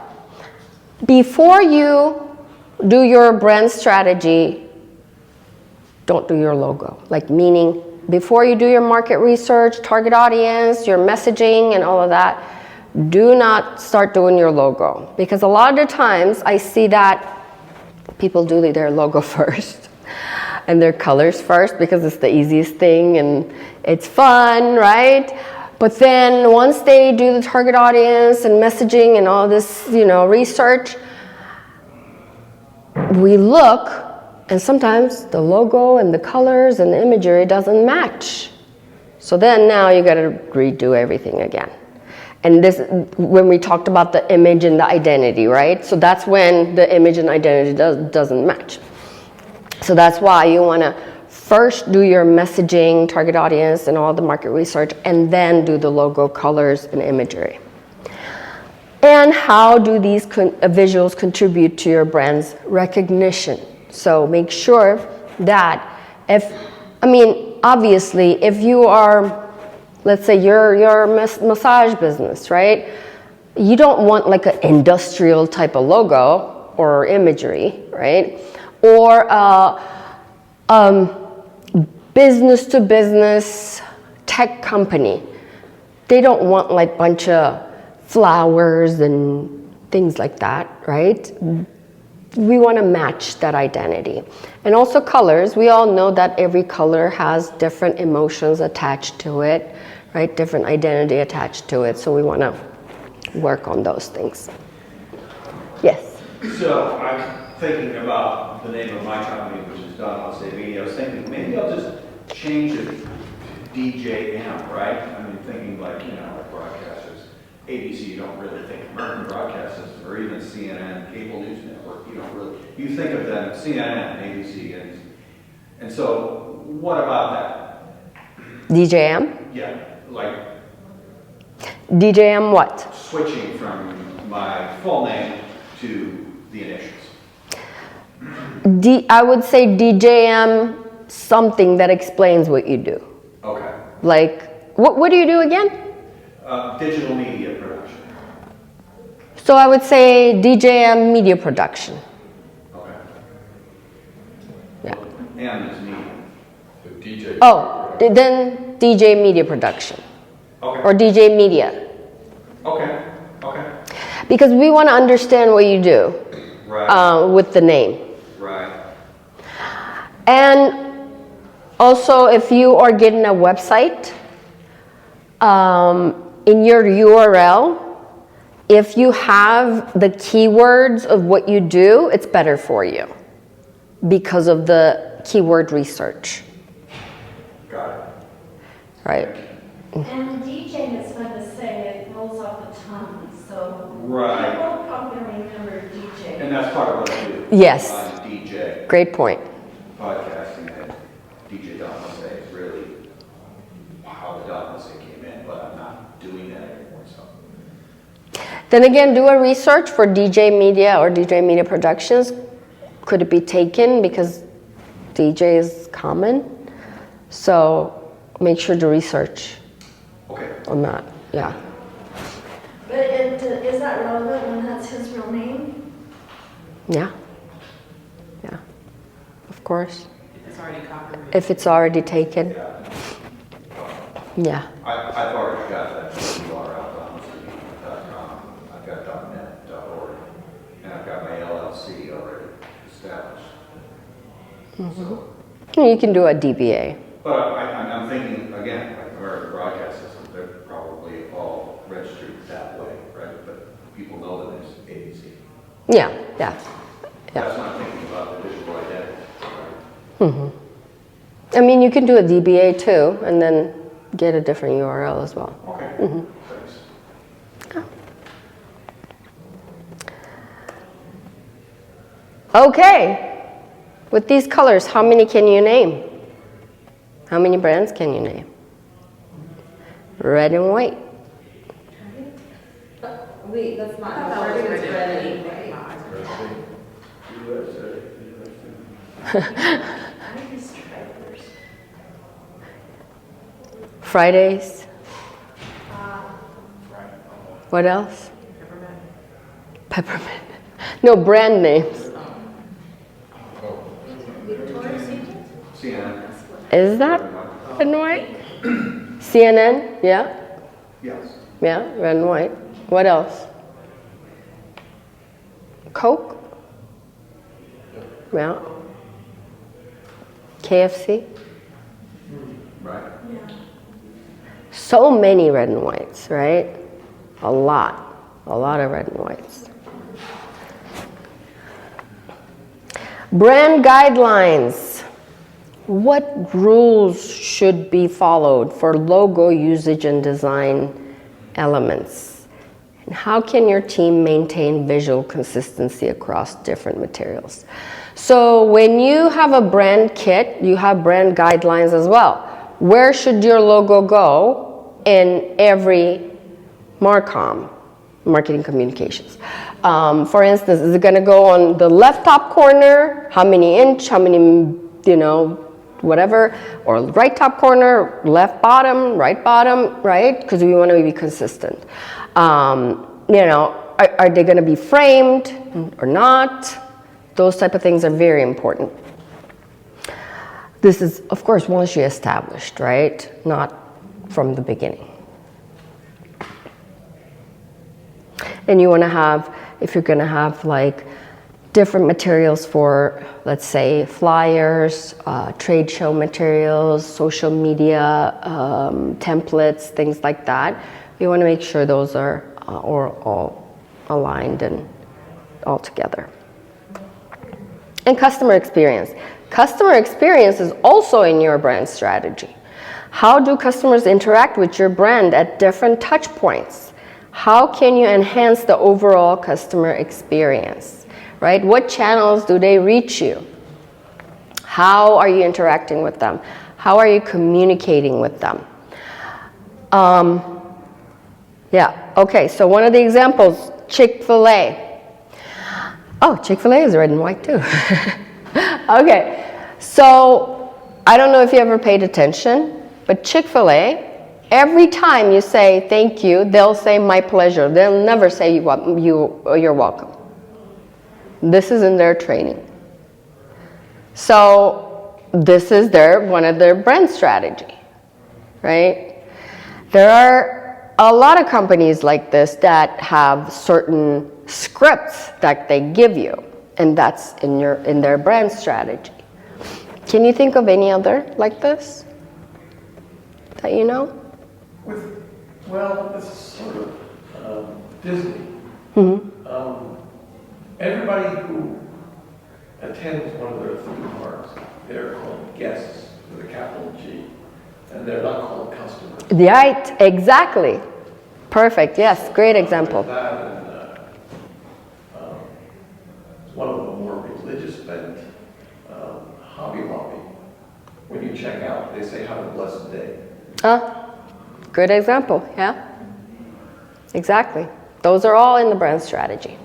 before you do your brand strategy, don't do your logo. Like meaning, before you do your market research, target audience, your messaging and all of that, do not start doing your logo. Because a lot of the times I see that people do their logo first and their colors first because it's the easiest thing and it's fun, right? But then once they do the target audience and messaging and all this, research, we look and sometimes the logo and the colors and the imagery doesn't match. So then now you got to redo everything again. And this, when we talked about the image and the identity, right? So that's when the image and identity doesn't match. So that's why you want to first do your messaging, target audience, and all the market research, and then do the logo, colors, and imagery. And how do these visuals contribute to your brand's recognition? So make sure that obviously, if you are, let's say you're a massage business, right? You don't want like an industrial type of logo or imagery, right? Or business to business tech company. They don't want like bunch of flowers and things like that, right? We want to match that identity. And also colors. We all know that every color has different emotions attached to it, right? Different identity attached to it. So we want to work on those things. Yes? So I'm thinking about the name of my company, which is Don Jose Media. I was thinking maybe I'll just change it to DJM, right? I mean, thinking like broadcasters. ABC, you don't really think American broadcasters, or even CNN, cable news network, you don't really, you think of them, CNN, ABC, and so what about that? DJM? Yeah, like DJM what? switching from my full name to the initials. I would say DJM something that explains what you do. Okay. Like, what do you do again? Digital media production. So I would say DJM media production. Okay. Yeah. And it's media. The DJ. Oh, then DJ media production. Okay. Or DJ media. Okay. Okay. Because we want to understand what you do Right. with the name. Right. And also, if you are getting a website, in your URL, if you have the keywords of what you do, it's better for you because of the keyword research. Got it. Right? And DJing is fun to say, it rolls off the tongue, so Right. people probably remember DJ. And that's part of what I do. Yes. I'm DJ Great point. podcasting, and DJ Don Jose is really how the Don Jose came in, but I'm not doing that anymore, so. Then again, do a research for DJ Media or DJ Media Productions. Could it be taken because DJ is common? So make sure to research Okay. on that. Yeah. But is that relevant when that's his real name? Yeah. Yeah. Of course. It's already copyrighted. If it's already taken. Yeah. I've already got that URL, donjosemedia.com. I've got .net.org, and I've got my LLC already established. So, You can do a DBA. but I'm thinking, again, like American broadcast system, they're probably all registered that way, right? But people know that it's ABC. Yeah. Yeah. That's what I'm thinking about the visual identity. Right? I mean, you can do a DBA too, and then get a different URL as well. Okay, thanks. Okay. With these colors, how many can you name? How many brands can you name? Red and white. Wait, that's I not thought how that was it was ready. ready, right? I use stripers. Fridays. What else? Peppermint. No, brand names. Victoria's Secret? CNN. Is that? Red and white? CNN, yeah? Yes. Yeah, red and white. What else? Coke? Yeah. KFC? Right. So many red and whites, right? A lot of red and whites. Brand guidelines. What rules should be followed for logo usage and design elements? And how can your team maintain visual consistency across different materials? So when you have a brand kit, you have brand guidelines as well. Where should your logo go in every Marcom, marketing communications? For instance, is it going to go on the left top corner? How many inch? How many, whatever? Or right top corner, left bottom, right? Because we want to be consistent. Are they going to be framed or not? Those type of things are very important. This is, of course, once you established, right? Not from the beginning. And you want to have, if you're going to have like different materials for, let's say, flyers, trade show materials, social media, templates, things like that, you want to make sure those are all aligned and all together. And customer experience. Customer experience is also in your brand strategy. How do customers interact with your brand at different touch points? How can you enhance the overall customer experience, right? What channels do they reach you? How are you interacting with them? How are you communicating with them? Okay, so one of the examples, Chick-fil-A. Oh, Chick-fil-A is red and white too. Okay, so I don't know if you ever paid attention, but Chick-fil-A, every time you say thank you, they'll say my pleasure. They'll never say you're welcome. This is in their training. So this is one of their brand strategy, right? There are a lot of companies like this that have certain scripts that they give you, and that's in their brand strategy. Can you think of any other like this that you know? This is sort of Disney. Mm-hmm. Everybody who attends one of their theme parks, they're called guests with a capital G, and they're not called customers. Right, exactly. Perfect, yes, great example. That and one of the more religious bent, Hobby Lobby. When you check out, they say, "Have a blessed day." Good example, yeah. Exactly. Those are all in the brand strategy.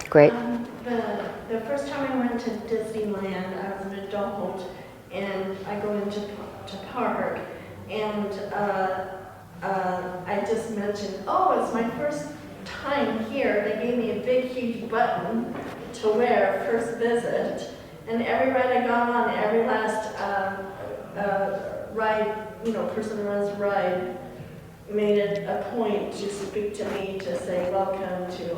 Great. The first time I went to Disneyland, I was an adult, and I go into park, and I just mentioned, oh, it's my first time here. They gave me a big, huge button to wear first visit, and every ride I got on, every last ride, person who runs the ride, made it a point to speak to me to say welcome, to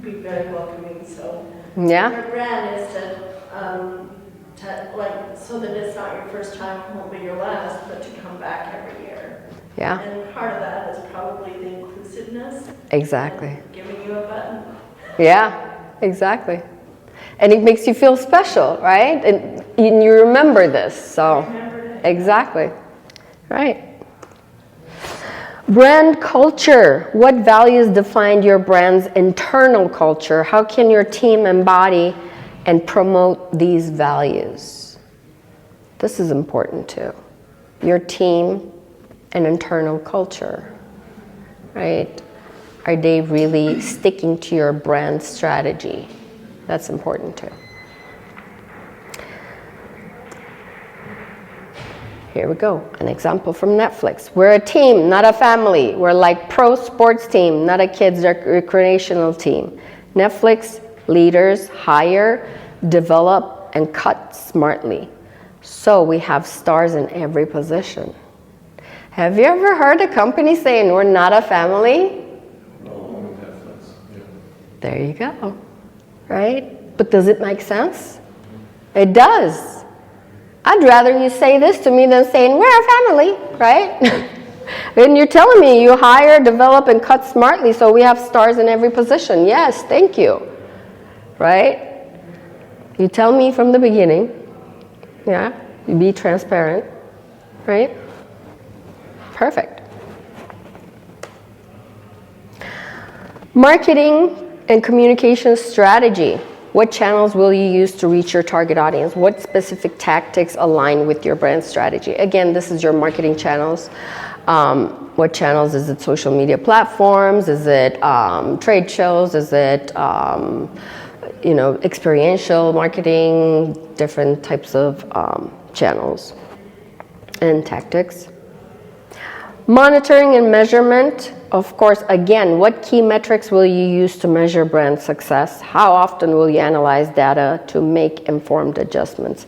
be very welcoming. So Yeah. your brand is so that it's not your first time, won't be your last, but to come back every year. Yeah. And part of that is probably the inclusiveness. Exactly. And giving you a button. Yeah, exactly. And it makes you feel special, right? And you remember this, so. Exactly. Right. Brand culture. What values define your brand's internal culture? How can your team embody and promote these values? This is important too. Your team and internal culture, right? Are they really sticking to your brand strategy? That's important too. Here we go, an example from Netflix. We're a team, not a family. We're like pro sports team, not a kids recreational team. Netflix leaders hire, develop, and cut smartly. So we have stars in every position. Have you ever heard a company saying we're not a family? No, Netflix. Yeah. There you go, right? But does it make sense? It does. I'd rather you say this to me than saying we're a family, right? And you're telling me you hire, develop, and cut smartly, so we have stars in every position. Yes, thank you, right? You tell me from the beginning, yeah, you be transparent, right? Perfect. Marketing and communication strategy. What channels will you use to reach your target audience? What specific tactics align with your brand strategy? Again, this is your marketing channels. What channels? Is it social media platforms? Is it trade shows? Is it experiential marketing? Different types of channels and tactics. Monitoring and measurement. Of course, again, what key metrics will you use to measure brand success? How often will you analyze data to make informed adjustments?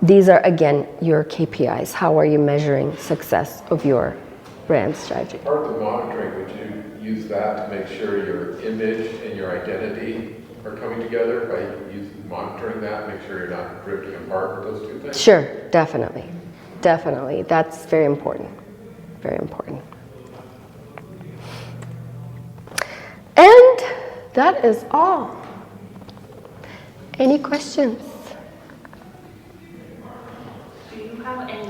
These are, again, your KPIs. How are you measuring success of your brand strategy? Part of the monitoring, would you use that to make sure your image and your identity are coming together by monitoring that, make sure you're not drifting apart with those two things? Sure, definitely. Definitely. That's very important. Very important. And that is all. Any questions? Do you have any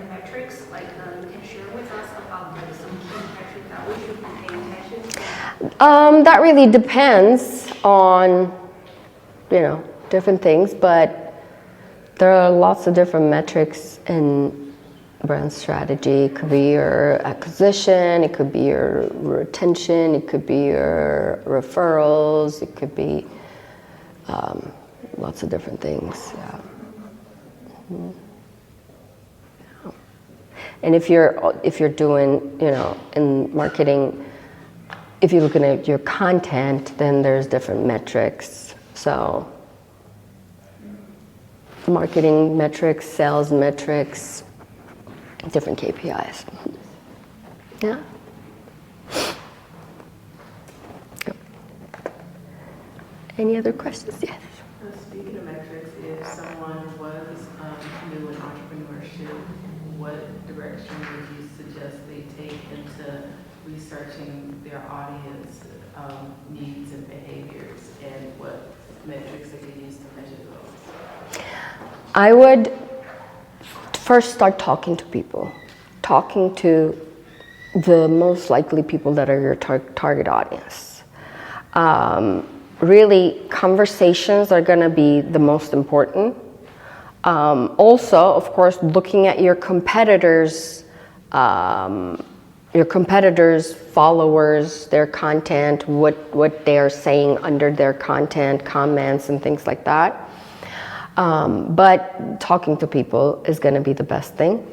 metrics you can share with us about some key metrics that we should be paying attention to? That really depends on, different things, but there are lots of different metrics in brand strategy. It could be your acquisition, it could be your retention, it could be your referrals, it could be lots of different things. Yeah. Mm-hmm. And if you're doing, in marketing, if you're looking at your content, then there's different metrics. So marketing metrics, sales metrics, different KPIs. Yeah. Yep. Any other questions? Yes. Speaking of metrics, if someone was new in entrepreneurship, what direction would you suggest they take into researching their audience needs and behaviors, and what metrics they could use to measure those? I would first start talking to people, talking to the most likely people that are your target audience. Really, conversations are going to be the most important. Also, of course, looking at your competitors' followers, their content, what they are saying under their content, comments, and things like that. But talking to people is going to be the best thing.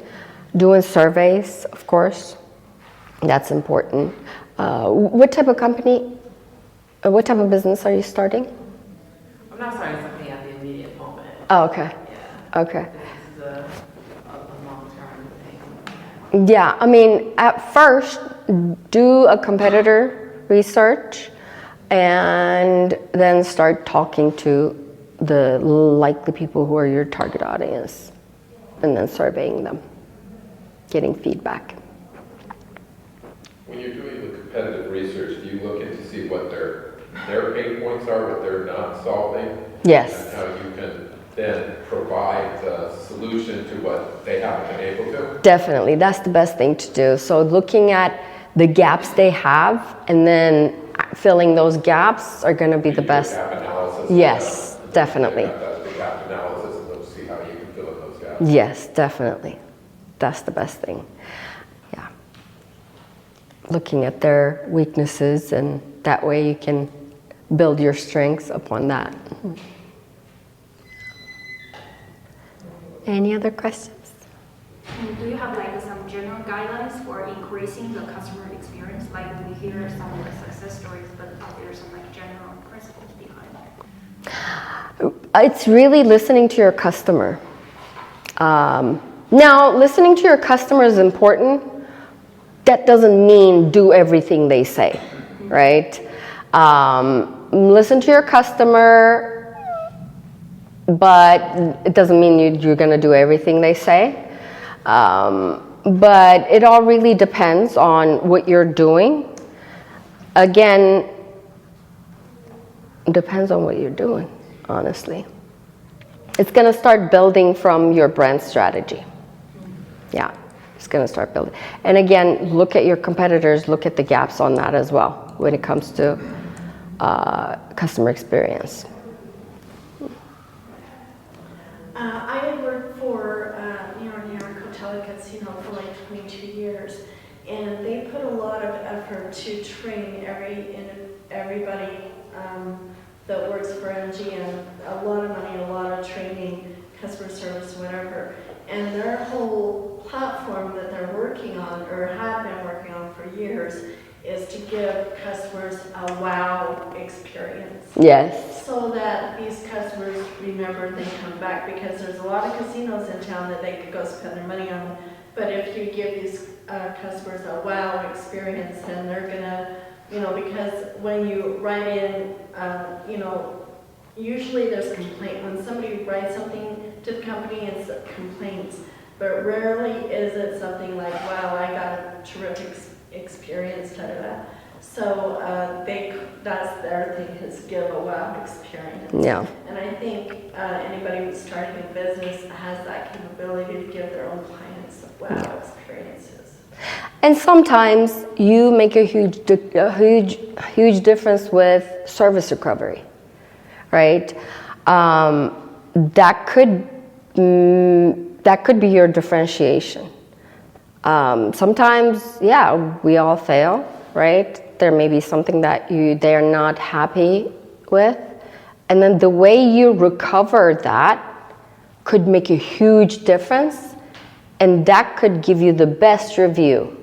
Doing surveys, of course, that's important. What type of company, what type of business are you starting? I'm not starting something at the immediate moment. Oh, okay. Yeah. Okay. This is a long-term thing. Yeah, I mean, at first, do a competitor research and then start talking to the likely people who are your target audience and then surveying them, getting feedback. When you're doing the competitive research, do you look in to see what their pain points are, what they're not solving? Yes. And how you can then provide the solution to what they haven't been able to? Definitely, that's the best thing to do. So looking at the gaps they have and then filling those gaps are going to be the best. Gap analysis. Yes, definitely. That's the gap analysis, and let's see how you can fill in those gaps. Yes, definitely. That's the best thing. Yeah. Looking at their weaknesses, and that way you can build your strengths upon that. Any other questions? And do you have some general guidelines for increasing the customer experience? We hear some of the success stories, but are there some general principles behind It's really listening to your customer. Now, listening to your customer is important. That doesn't mean do everything they say, right? Listen to your customer, but it doesn't mean you're going to do everything they say. But it all really depends on what you're doing. Again, it depends on what you're doing, honestly. It's going to start building from your brand strategy. Yeah, it's going to start building. And again, look at your competitors, look at the gaps on that as well when it comes to customer experience. I had worked for near Coachella Casino for like 22 years, and they put a lot of effort to train everybody that works for MGM, a lot of money, a lot of training, customer service, whatever. And their whole platform that they're working on, or have been working on for years, is to give customers a wow experience. Yes. So that these customers remember they come back, because there's a lot of casinos in town that they could go spend their money on. But if you give these customers a wow experience, then they're gonna, because when you write in, usually there's complaint. When somebody writes something to the company, it's complaints. But rarely is it something like, wow, I got a terrific experience, da-da-da. So that's their thing, is give a wow experience. Yeah. And I think anybody who's starting a business has that capability to give their own clients wow experiences. And sometimes you make a huge difference with service recovery, right? That could be your differentiation. Sometimes, we all fail, right? There may be something that they are not happy with, and then the way you recover that could make a huge difference, and that could give you the best review,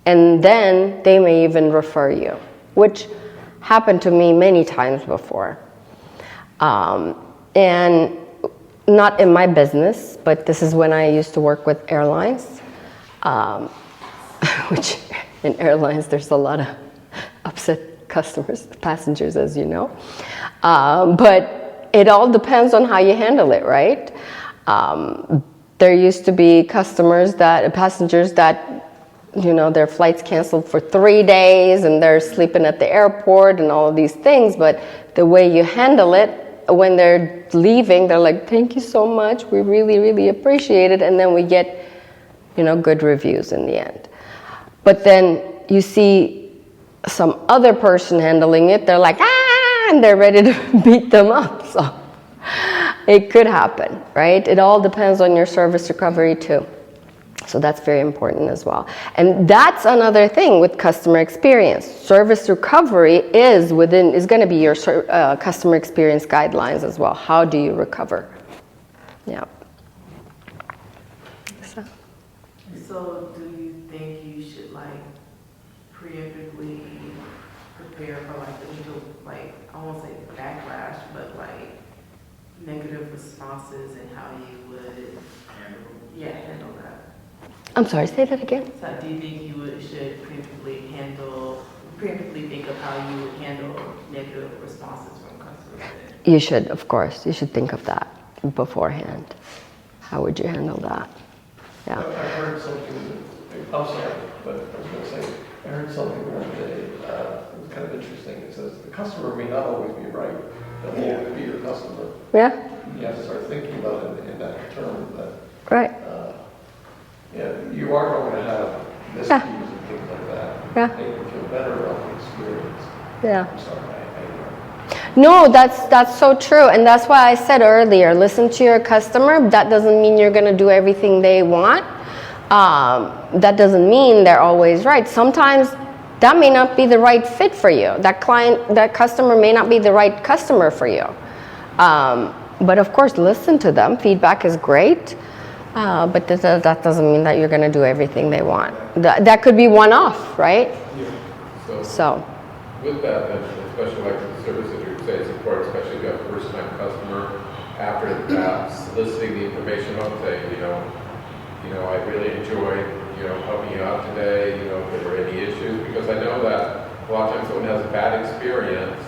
and then they may even refer you, which happened to me many times before. And not in my business, but this is when I used to work with airlines, which in airlines there's a lot of upset customers, passengers, as you know. But it all depends on how you handle it, right? There used to be passengers that, their flights canceled for 3 days and they're sleeping at the airport and all of these things, but the way you handle it, when they're leaving, they're like, thank you so much, we really, really appreciate it, and then we get, good reviews in the end. But then you see some other person handling it, they're like, and they're ready to beat them up. So it could happen, right? It all depends on your service recovery too. So that's very important as well. And that's another thing with customer experience. Service recovery is going to be your customer experience guidelines as well. How do you recover? Yeah. So do you think you should preemptively prepare for I won't say backlash, but negative responses, and how you would handle that? I'm sorry, say that again. So do you think you should preemptively think of how you would handle negative responses from customers? You should, of course. You should think of that beforehand. How would you handle that? Yeah. I heard something, I'm sorry, but I was going to say, I heard something the other day, it was kind of interesting. It says, the customer may not always be right, but will always be your customer. Yeah. You have to start thinking about it in that term, that Right. You are going to have miscues and things like that. Yeah. Make them feel better about the experience. Yeah. I'm sorry, No, that's so true, and that's why I said earlier, listen to your customer. That doesn't mean you're going to do everything they want. That doesn't mean they're always right. Sometimes that may not be the right fit for you. That customer may not be the right customer for you. But of course, listen to them. Feedback is great, but that doesn't mean that you're going to do everything they want. That could be one-off, right? Yeah. So. With that, especially like the service that you say is important, especially if you have a first-time customer, after that, soliciting the information, I'll say, I really enjoyed, helping you out today, if there were any issues, because I know that a lot of times someone has a bad experience,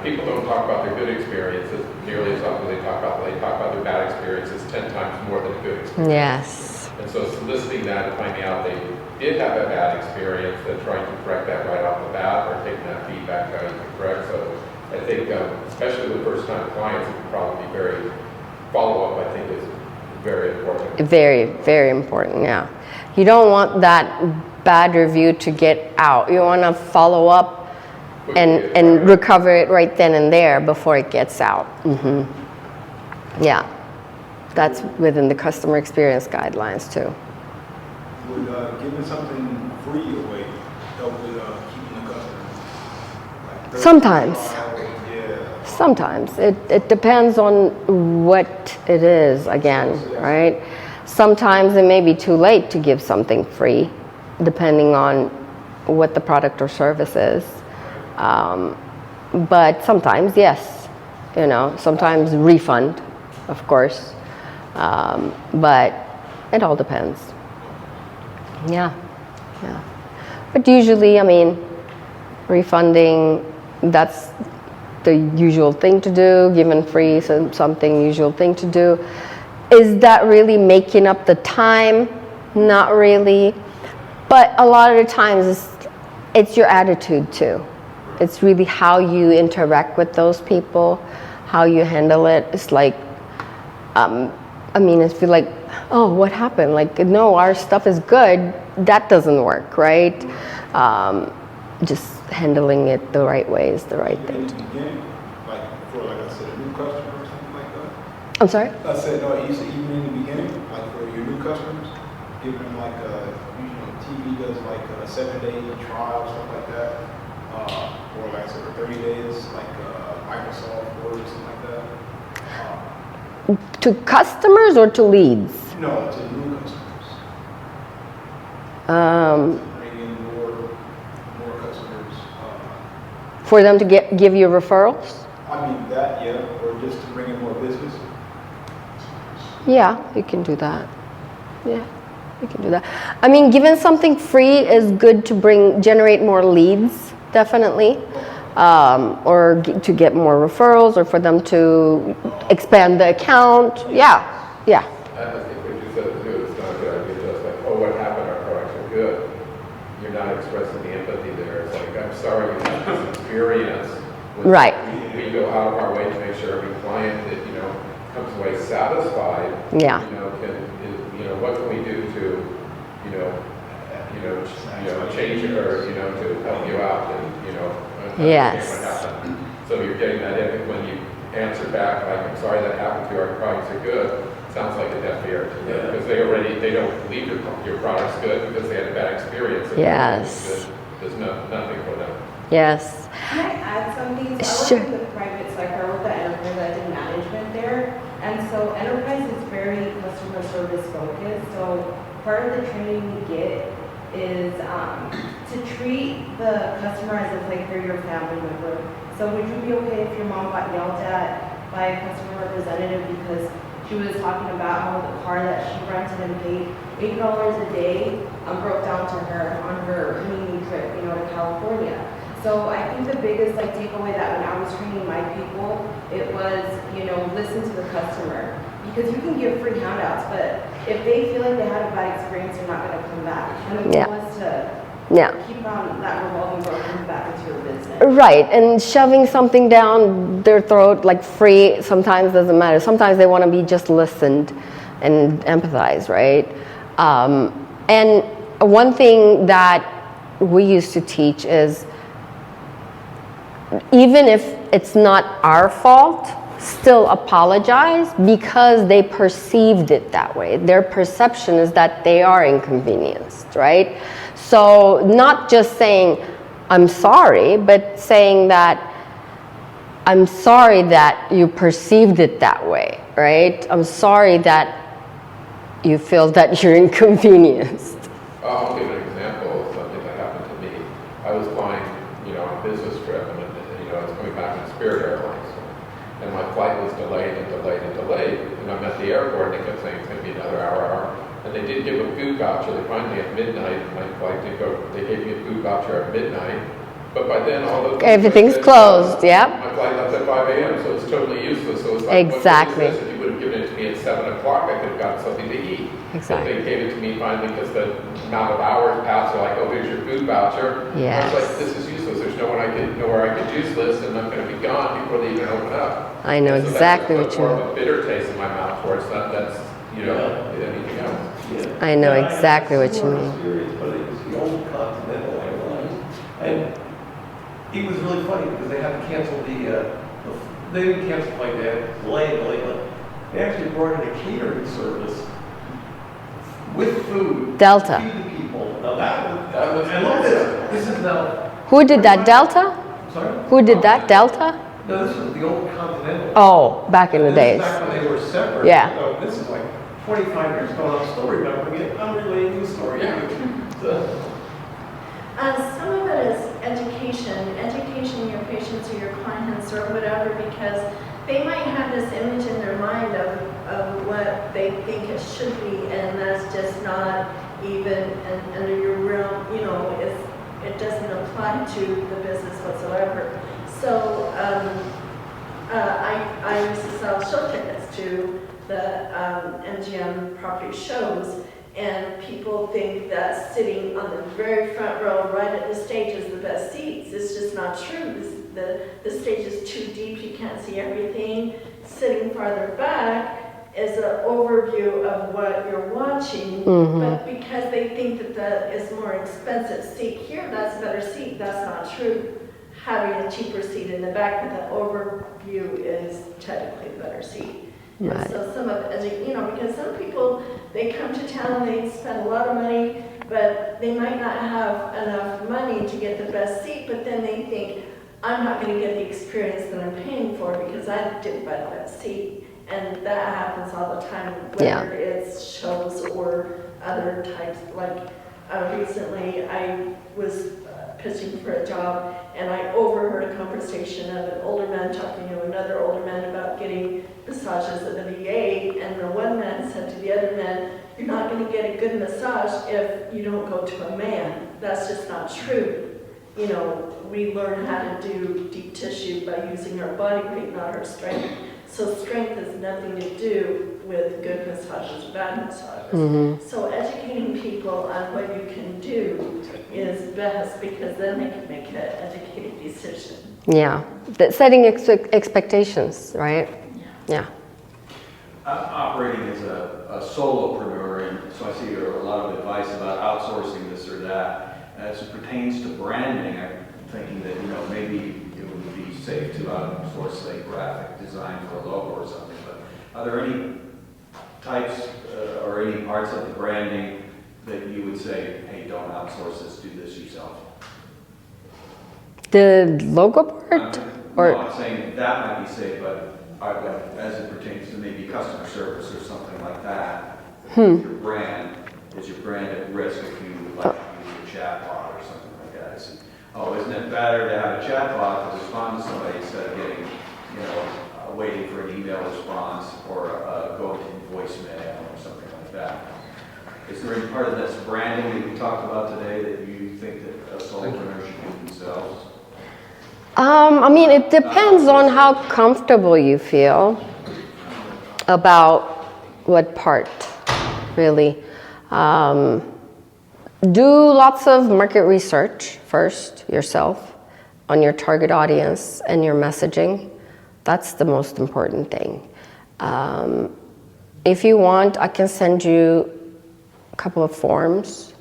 people don't talk about their good experiences nearly as often as they talk about their bad experiences 10 times more than a good experience. Yes. And so soliciting that and finding out they did have a bad experience and trying to correct that right off the bat or taking that feedback how you can correct. So I think, especially with first-time clients, it would probably be very, follow-up I think is very important. Very, very important, yeah. You don't want that bad review to get out. You want to follow up and recover it right then and there before it gets out. Yeah, that's within the customer experience guidelines too. Would giving something free away help with keeping the customer? Like 30 Sometimes. Yeah. Sometimes. It depends on what it is, again, right? Sometimes it may be too late to give something free, depending on what the product or service is. But sometimes, yes, sometimes refund, of course. But it all depends. Yeah. But usually, refunding, that's the usual thing to do, giving free something usual thing to do. Is that really making up the time? Not really. But a lot of the times it's your attitude too. It's really how you interact with those people, how you handle it. It's like, if you're like, oh, what happened? Like, no, our stuff is good. That doesn't work, right? Just handling it the right way is the right thing. In the beginning, like I said, a new customer or something like that? I'm sorry? I said, no, you said even in the beginning, like for your new customers, giving them TV does like a 7-day trial, stuff like that. Or like I said, for 30 days, like Microsoft Word or something like that. To customers or to leads? No, to new customers. Bring in more customers. For them to give you referrals? That, yeah, or just to bring in more business. Yeah, you can do that. Yeah, you can do that. Giving something free is good to generate more leads, definitely. Or to get more referrals, or for them to expand the account. Yeah. I think what you said too, it's not a good idea, just like, oh, what happened, our products are good. You're not expressing the empathy there. It's like, I'm sorry you had this experience. Right. We go out of our way to make sure every client that, comes away satisfied. Yeah. What can we do to, change it or, to help you out and, Yes. what happened. So you're getting that in when you answer back, like, I'm sorry that happened to you, our products are good. Sounds like a deaf ear to them, because they don't believe your product's good because they had a bad experience. Yes. There's nothing for them. Yes. Can I add something? So Sure. I work in the private sector, I work at Enterprise, I did management there. And so Enterprise is very customer service focused. So part of the training we get is to treat the customer as if like they're your family member. So would you be okay if your mom got yelled at by a customer representative because she was talking about how the car that she rented and paid $8 a day broke down to her on her honeymoon trip, to California. So I think the biggest takeaway that when I was training my people, it was, listen to the customer. Because you can give free handouts, but if they feel like they had a bad experience, they're not going to come back. And the goal is to keep on that revolving door coming back into your business. Right, and shoving something down their throat like free sometimes doesn't matter. Sometimes they want to be just listened and empathized, right? And one thing that we used to teach is even if it's not our fault, still apologize because they perceived it that way. Their perception is that they are inconvenienced, right? So not just saying, I'm sorry, but saying that I'm sorry that you perceived it that way, right? I'm sorry that you feel that you're inconvenienced. I'll give an example of something that happened to me. I was flying, on a business trip, and I was coming back in Spirit Airlines. And my flight was delayed and delayed and delayed. And I'm at the airport, and they kept saying it's going to be another hour. And they did give a food voucher. They finally at midnight, my flight did go, they gave me a food voucher at midnight. But by then, all the Everything's closed, yep. My flight left at 5 a.m., so it's totally useless. So it's like, Exactly. If you would have given it to me at 7 o'clock, I could have gotten something to eat. Exactly. But they gave it to me finally because the amount of hours passed. They're like, oh, here's your food voucher. Yes. I was like, this is useless. There's nowhere I could use this, and I'm going to be gone before they even open up. I know And so exactly that's what you more mean. of a bitter taste in my mouth towards that. That's, anything else. Yeah. I know Yeah, exactly had a what you similar mean. experience, but it was the old Continental Airlines. And it was really funny because they had to cancel they didn't cancel the flight, they had delay. They actually brought in a catering service with food. Delta. To feed the people. Now that was, and look at this. This is now. Who did that, Delta? Sorry? Who did that, Delta? No, this was the old Continental. Oh, back in the This days. is back when they were separate. Yeah. So this is like 25 years ago, and I'm still remembering it. I'm relating the story. So, Some of it is education your patients or your clients or whatever, because they might have this image in their mind of what they think it should be, and that's just not even under your realm, it doesn't apply to the business whatsoever. So I used to sell show tickets to the MGM property shows, and people think that sitting on the very front row right at the stage is the best seats. It's just not true. The stage is too deep, you can't see everything. Sitting farther back is an overview of what you're watching, but because they think that that is more expensive seat here, that's a better seat, that's not true. Having a cheaper seat in the back, but the overview is technically the better seat. Right. And so some of it, because some people, they come to town, they spend a lot of money, but they might not have enough money to get the best seat, but then they think, I'm not going to get the experience that I'm paying for because I didn't buy the best seat. And that happens all the time, whether it's shows or other types. Like recently, I was pitching for a job, and I overheard a conversation of an older man talking to another older man about getting massages at the VA, and the one man said to the other man, you're not going to get a good massage if you don't go to a man. That's just not true. We learn how to do deep tissue by using our body weight, not our strength. So strength has nothing to do with good massages or bad massages. So educating people on what you can do is best, because then they can make an educated decision. Yeah, setting expectations, right? Yeah. I'm operating as a solopreneur, and so I see a lot of advice about outsourcing this or that. As it pertains to branding, I'm thinking that, maybe it would be safe to outsource, say, graphic design for a logo or something. But are there any types or any parts of the branding that you would say, hey, don't outsource this, do this yourself? The logo part? No, I'm saying that might be safe, but as it pertains to maybe customer service or something like that, your brand, is your brand at risk if you use a chatbot or something like that? Isn't it better to have a chatbot to respond to somebody instead of getting, waiting for an email response or going to voicemail or something like that? Is there any part of this branding that we talked about today that you think that a solopreneur should do themselves? It depends on how comfortable you feel about what part, really. Do lots of market research first yourself on your target audience and your messaging. That's the most important thing. If you want, I can send you a couple of forms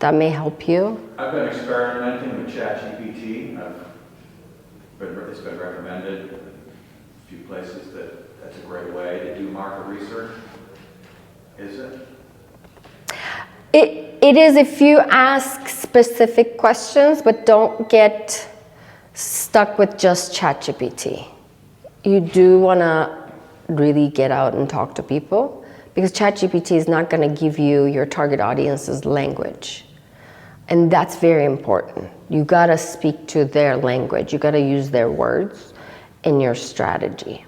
that may help you. I've been experimenting with ChatGPT. It's been recommended in a few places that that's a great way to do market research. Is it? It is if you ask specific questions, but don't get stuck with just ChatGPT. You do want to really get out and talk to people, because ChatGPT is not going to give you your target audience's language. And that's very important. You got to speak to their language. You got to use their words in your strategy.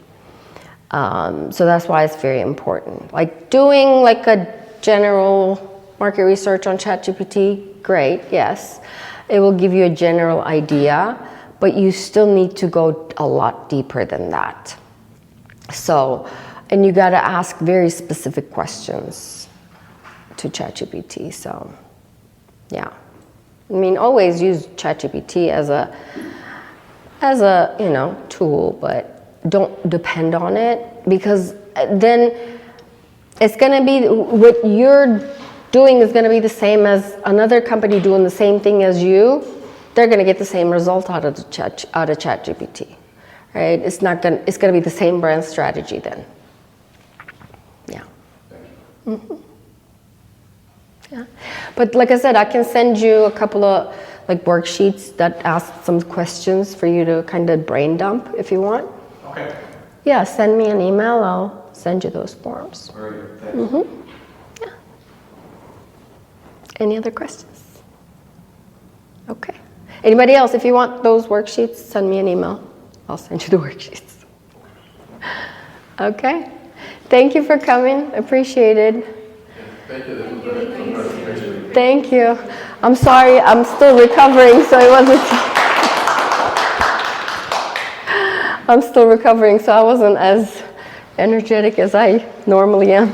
So that's why it's very important. Like doing like a general market research on ChatGPT, great, yes. It will give you a general idea, but you still need to go a lot deeper than that. So, and you gotta ask very specific questions to ChatGPT, so yeah. I mean, always use ChatGPT as a tool, but don't depend on it, because then it's gonna be, what you're doing is gonna be the same as another company doing the same thing as you. They're gonna get the same result out of ChatGPT, right? It's gonna be the same brand strategy then. Yeah. Mm-hmm. Yeah. But like I said, I can send you a couple of like worksheets that ask some questions for you to kind of brain dump if you want. Okay. Yeah, send me an email, I'll send you those forms. Very good, thanks. Mm-hmm. Yeah. Any other questions? Okay. Anybody else, if you want those worksheets, send me an email. I'll send you the worksheets. Okay. Thank you for coming. Appreciate it. Thank you. This was a good presentation. Thank you. I'm sorry, I'm still recovering, so it wasn't. I'm still recovering, so I wasn't as energetic as I normally am.